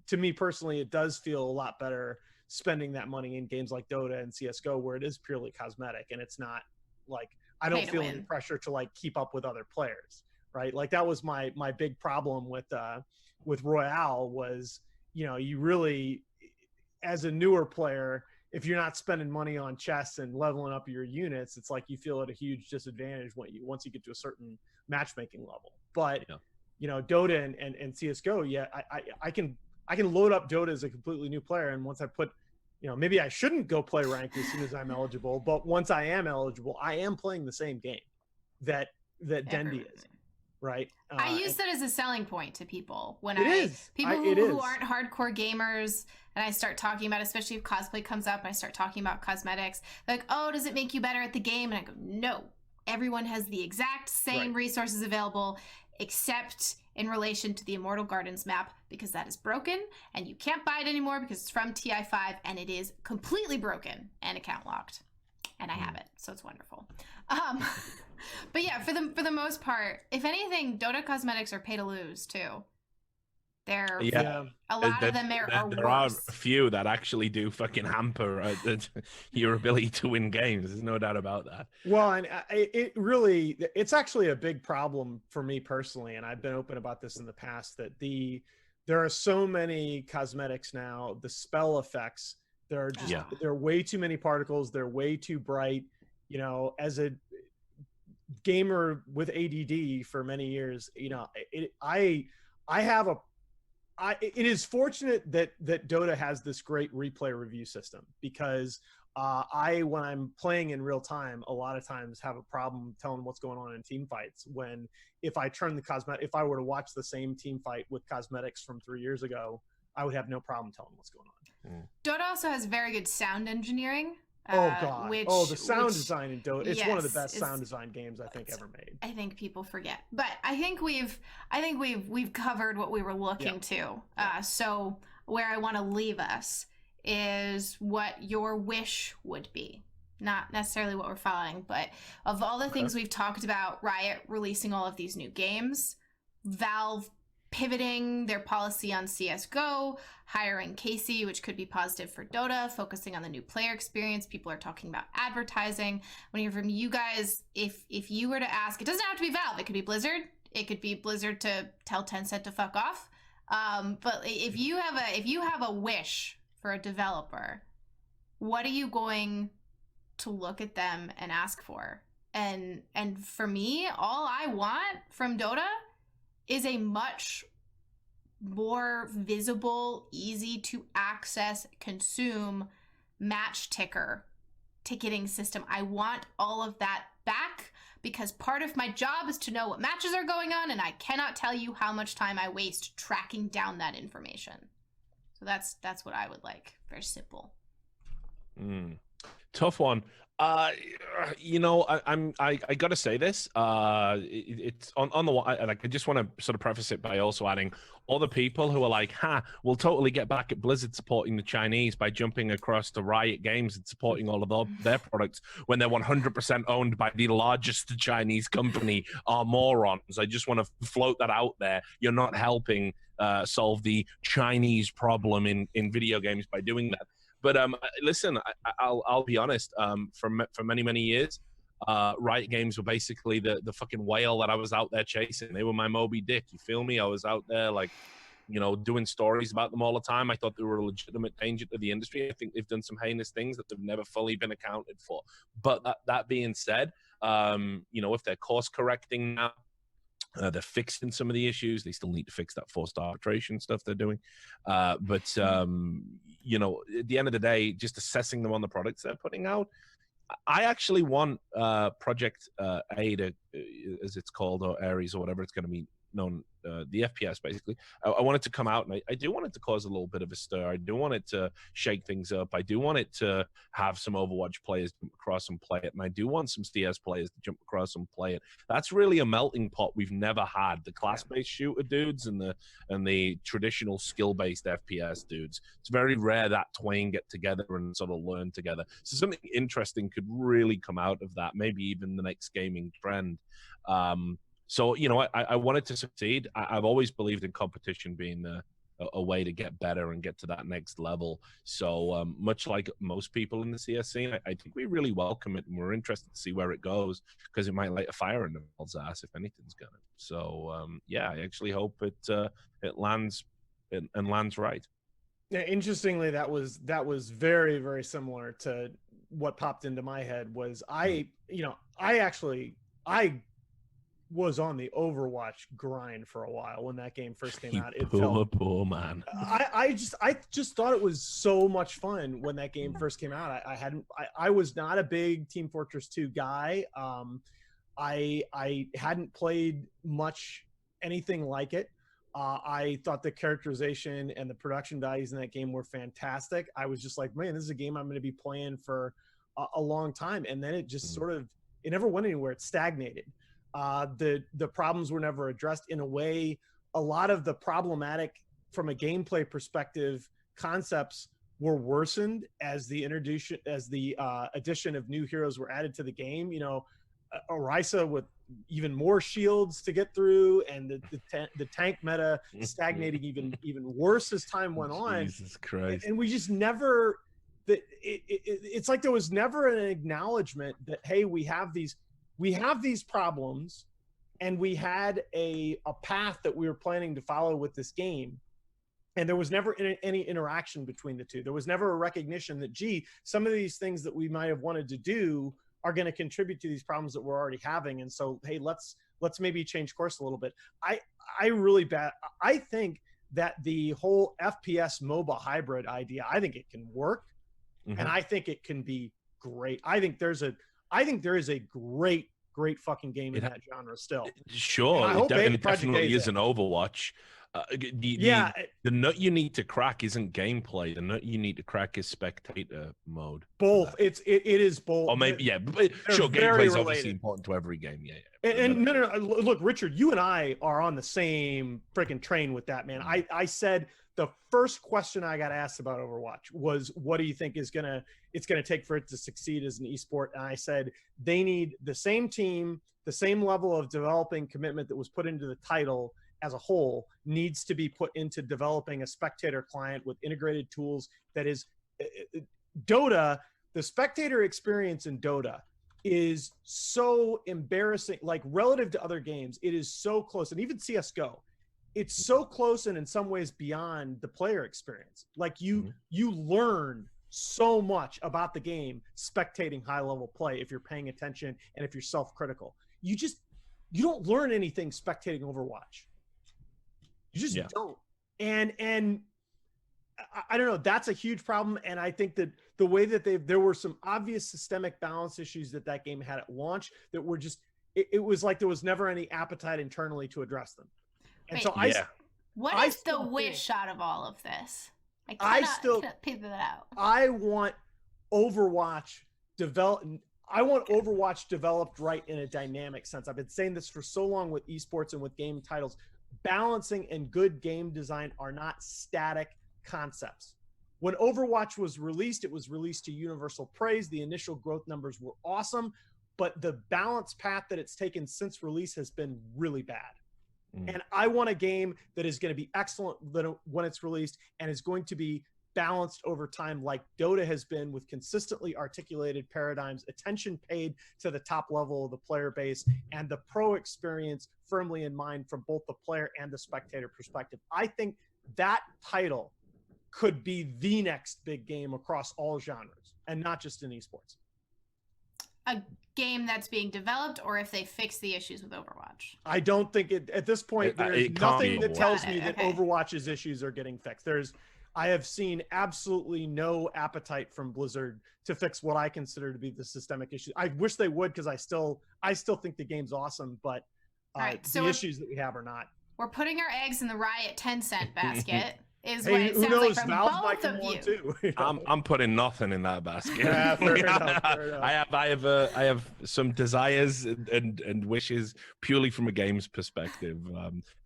to me personally, it does feel a lot better spending that money in games like Dota and CSGO, where it is purely cosmetic, and it's not like I don't feel any pressure to like keep up with other players, right? Like that was my big problem with Royale was, you really, as a newer player, if you're not spending money on chests and leveling up your units, it's like you feel at a huge disadvantage once you get to a certain matchmaking level. But Dota and CSGO, I can load up Dota as a completely new player, and once I put, maybe I shouldn't go play ranked as soon as I'm eligible, but once I am eligible, I am playing the same game that Dendi is, right? I use that as a selling point to people when people who aren't hardcore gamers, and I start talking about, especially if cosplay comes up, and I start talking about cosmetics, they're like, oh, does it make you better at the game? And I go, no, everyone has the exact same resources available, except in relation to the Immortal Gardens map, because that is broken and you can't buy it anymore because it's from TI5 and it is completely broken and account locked, and I have it, so it's wonderful. But yeah, for the most part, if anything, Dota cosmetics are pay to lose too. They're a lot of them are there are a few that actually do fucking hamper your ability to win games. There's no doubt about that. Well, and it's actually a big problem for me personally, and I've been open about this in the past, that there are so many cosmetics now, the spell effects, there are way too many particles, they're way too bright. As a gamer with ADD for many years, it is fortunate that Dota has this great replay review system, because when I'm playing in real time, a lot of times have a problem telling what's going on in team fights. If I were to watch the same team fight with cosmetics from 3 years ago, I would have no problem telling what's going on. Dota also has very good sound engineering. Oh god! The sound design in Dota, it's one of the best sound design games I think ever made. I think people forget, but I think we've covered what we were looking to. So where I want to leave us is what your wish would be, not necessarily what we're following, but of all the things we've talked about, Riot releasing all of these new games, Valve pivoting their policy on CSGO, hiring Kaci, which could be positive for Dota, focusing on the new player experience. People are talking about advertising. When you're from you guys, if you were to ask, it doesn't have to be Valve, it could be Blizzard. It could be Blizzard to tell Tencent to fuck off. But if you have a wish for a developer, what are you going to look at them and ask for? And for me, all I want from Dota is a much more visible, easy to access, consume match ticketing system. I want all of that back, because part of my job is to know what matches are going on, and I cannot tell you how much time I waste tracking down that information. So that's what I would like. Very simple. Tough one. I gotta say this. It's on the like. I just want to sort of preface it by also adding all the people who are like, we'll totally get back at Blizzard supporting the Chinese by jumping across to Riot Games and supporting all of their products when they're 100% owned by the largest Chinese company, are morons. I just want to float that out there. You're not helping solve the Chinese problem in video games by doing that. But listen, I'll be honest. For many years, Riot Games were basically the fucking whale that I was out there chasing. They were my Moby Dick. You feel me? I was out there doing stories about them all the time. I thought they were a legitimate danger to the industry. I think they've done some heinous things that they've never fully been accounted for. But that being said, if they're course correcting now, they're fixing some of the issues. They still need to fix that forced arbitration stuff they're doing. But at the end of the day, just assessing them on the products they're putting out, I actually want Project A, as it's called, or Ares, or whatever it's going to be the FPS basically. I want it to come out, and I do want it to cause a little bit of a stir. I do want it to shake things up. I do want it to have some Overwatch players jump across and play it, and I do want some CS players to jump across and play it. That's really a melting pot we've never had. The class-based shooter dudes and the traditional skill-based FPS dudes. It's very rare that twain get together and sort of learn together. So something interesting could really come out of that. Maybe even the next gaming trend. So, I wanted to succeed. I've always believed in competition being a way to get better and get to that next level. So much like most people in the CS scene, I think we really welcome it, and we're interested to see where it goes, because it might light a fire in the world's ass if anything's going to. So, I actually hope it lands and lands right. Yeah, interestingly, that was very, very similar to what popped into my head. Was I was on the Overwatch grind for a while when that game first came out. Poor man. I just thought it was so much fun when that game first came out. I was not a big Team Fortress 2 guy. I hadn't played much anything like it. I thought the characterization and the production values in that game were fantastic. I was just like, man, this is a game I'm going to be playing for a long time. And then it just it never went anywhere. It stagnated. The problems were never addressed. In a way, a lot of the problematic from a gameplay perspective concepts were worsened as the addition of new heroes were added to the game. Orisa with even more shields to get through, and the tank meta stagnating even worse as time went on. Jesus Christ! And we just never it's like there was never an acknowledgement that, hey, we have these problems, and we had a path that we were planning to follow with this game. And there was never any interaction between the two. There was never a recognition that, gee, some of these things that we might have wanted to do are going to contribute to these problems that we're already having. And so, hey, let's maybe change course a little bit. I think that the whole FPS MOBA hybrid idea, I think it can work. And I think it can be great. I think there is a great fucking game in that genre still. Sure, it definitely is an Overwatch. The nut you need to crack isn't gameplay. The nut you need to crack is spectator mode. Both. It is both. Or maybe, but sure, gameplay is obviously important to every game. Yeah. And no. Look, Richard, you and I are on the same freaking train with that, man. I said the first question I got asked about Overwatch was, what do you think it's gonna take for it to succeed as an esport? And I said they need the same team, the same level of developing commitment that was put into the title as a whole needs to be put into developing a spectator client with integrated tools. That is Dota. The spectator experience in Dota is so embarrassing, like relative to other games. It is so close. And even CSGO, it's so close, and in some ways beyond the player experience. Like you learn so much about the game spectating high level play if you're paying attention and if you're self-critical. You don't learn anything spectating Overwatch. You just don't. And I don't know, that's a huge problem. And I think that the way that there were some obvious systemic balance issues that game had at launch that were just, it was like there was never any appetite internally to address them. And what is the wish out of all of this? I cannot figure that out. I want Overwatch developed right in a dynamic sense. I've been saying this for so long with esports and with game titles. Balancing and good game design are not static concepts. When Overwatch was released, it was released to universal praise. The initial growth numbers were awesome, but the balance path that it's taken since release has been really bad. And I want a game that is going to be excellent when it's released and is going to be balanced over time, like Dota has been, with consistently articulated paradigms, attention paid to the top level of the player base, and the pro experience firmly in mind from both the player and the spectator perspective. I think that title could be the next big game across all genres, and not just in esports. A game that's being developed, or if they fix the issues with Overwatch? I don't think at this point, there's nothing that tells me that Overwatch's issues are getting fixed. I have seen absolutely no appetite from Blizzard to fix what I consider to be the systemic issues. I wish they would, because I still think the game's awesome, but the issues that we have are not. we're putting our eggs in the Riot Tencent basket. Is what Hey, it who sounds knows? like from Valve both might of come on you. too. You know? I'm putting nothing in that basket. Yeah, fair enough, fair enough. I have some desires and wishes purely from a game's perspective.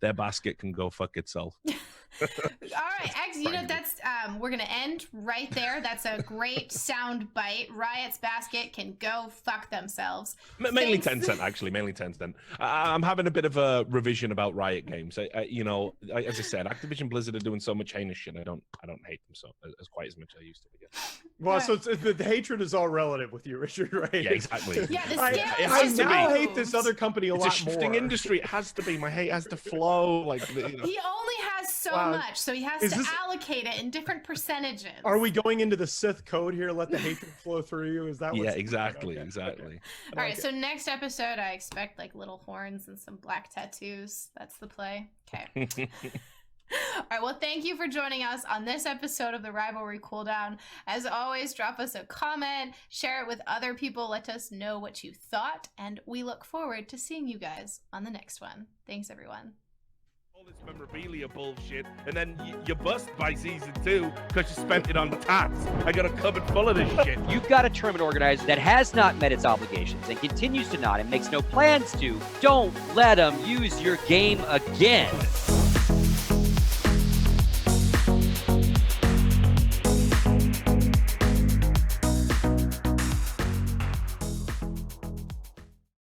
Their basket can go fuck itself. All right, Eggs, you know, that's we're gonna end right there. That's a great sound bite. Riot's basket can go fuck themselves. Mainly Thanks. Tencent, actually. Mainly Tencent. I'm having a bit of a revision about Riot Games. As I said, Activision Blizzard are doing so much heinous shit. I don't hate them so as quite as much as I used to. Well, so the hatred is all relative with you, Richard, right? Yeah, exactly. Yeah, the I scale now moves. hate this other company a It's a lot shifting more. industry. It has to be. My hate has to flow. Like, He only has so Wow. much, so he has Is to this- allocate it in different percentages. Are we going into the Sith code here? Let the hatred flow through you. Is that? yeah, what's exactly, okay, exactly. okay. All right, so next episode, I expect like little horns and some black tattoos. That's the play. Okay. All right, well, thank you for joining us on this episode of the Rivalry Cooldown. As always, drop us a comment, share it with other people, let us know what you thought, and we look forward to seeing you guys on the next one. Thanks, everyone. All this memorabilia bullshit, and then you bust by season 2 because you spent it on tats. I got a cupboard full of this shit. You've got a tournament organizer that has not met its obligations and continues to not and makes no plans to. Don't let them use your game again.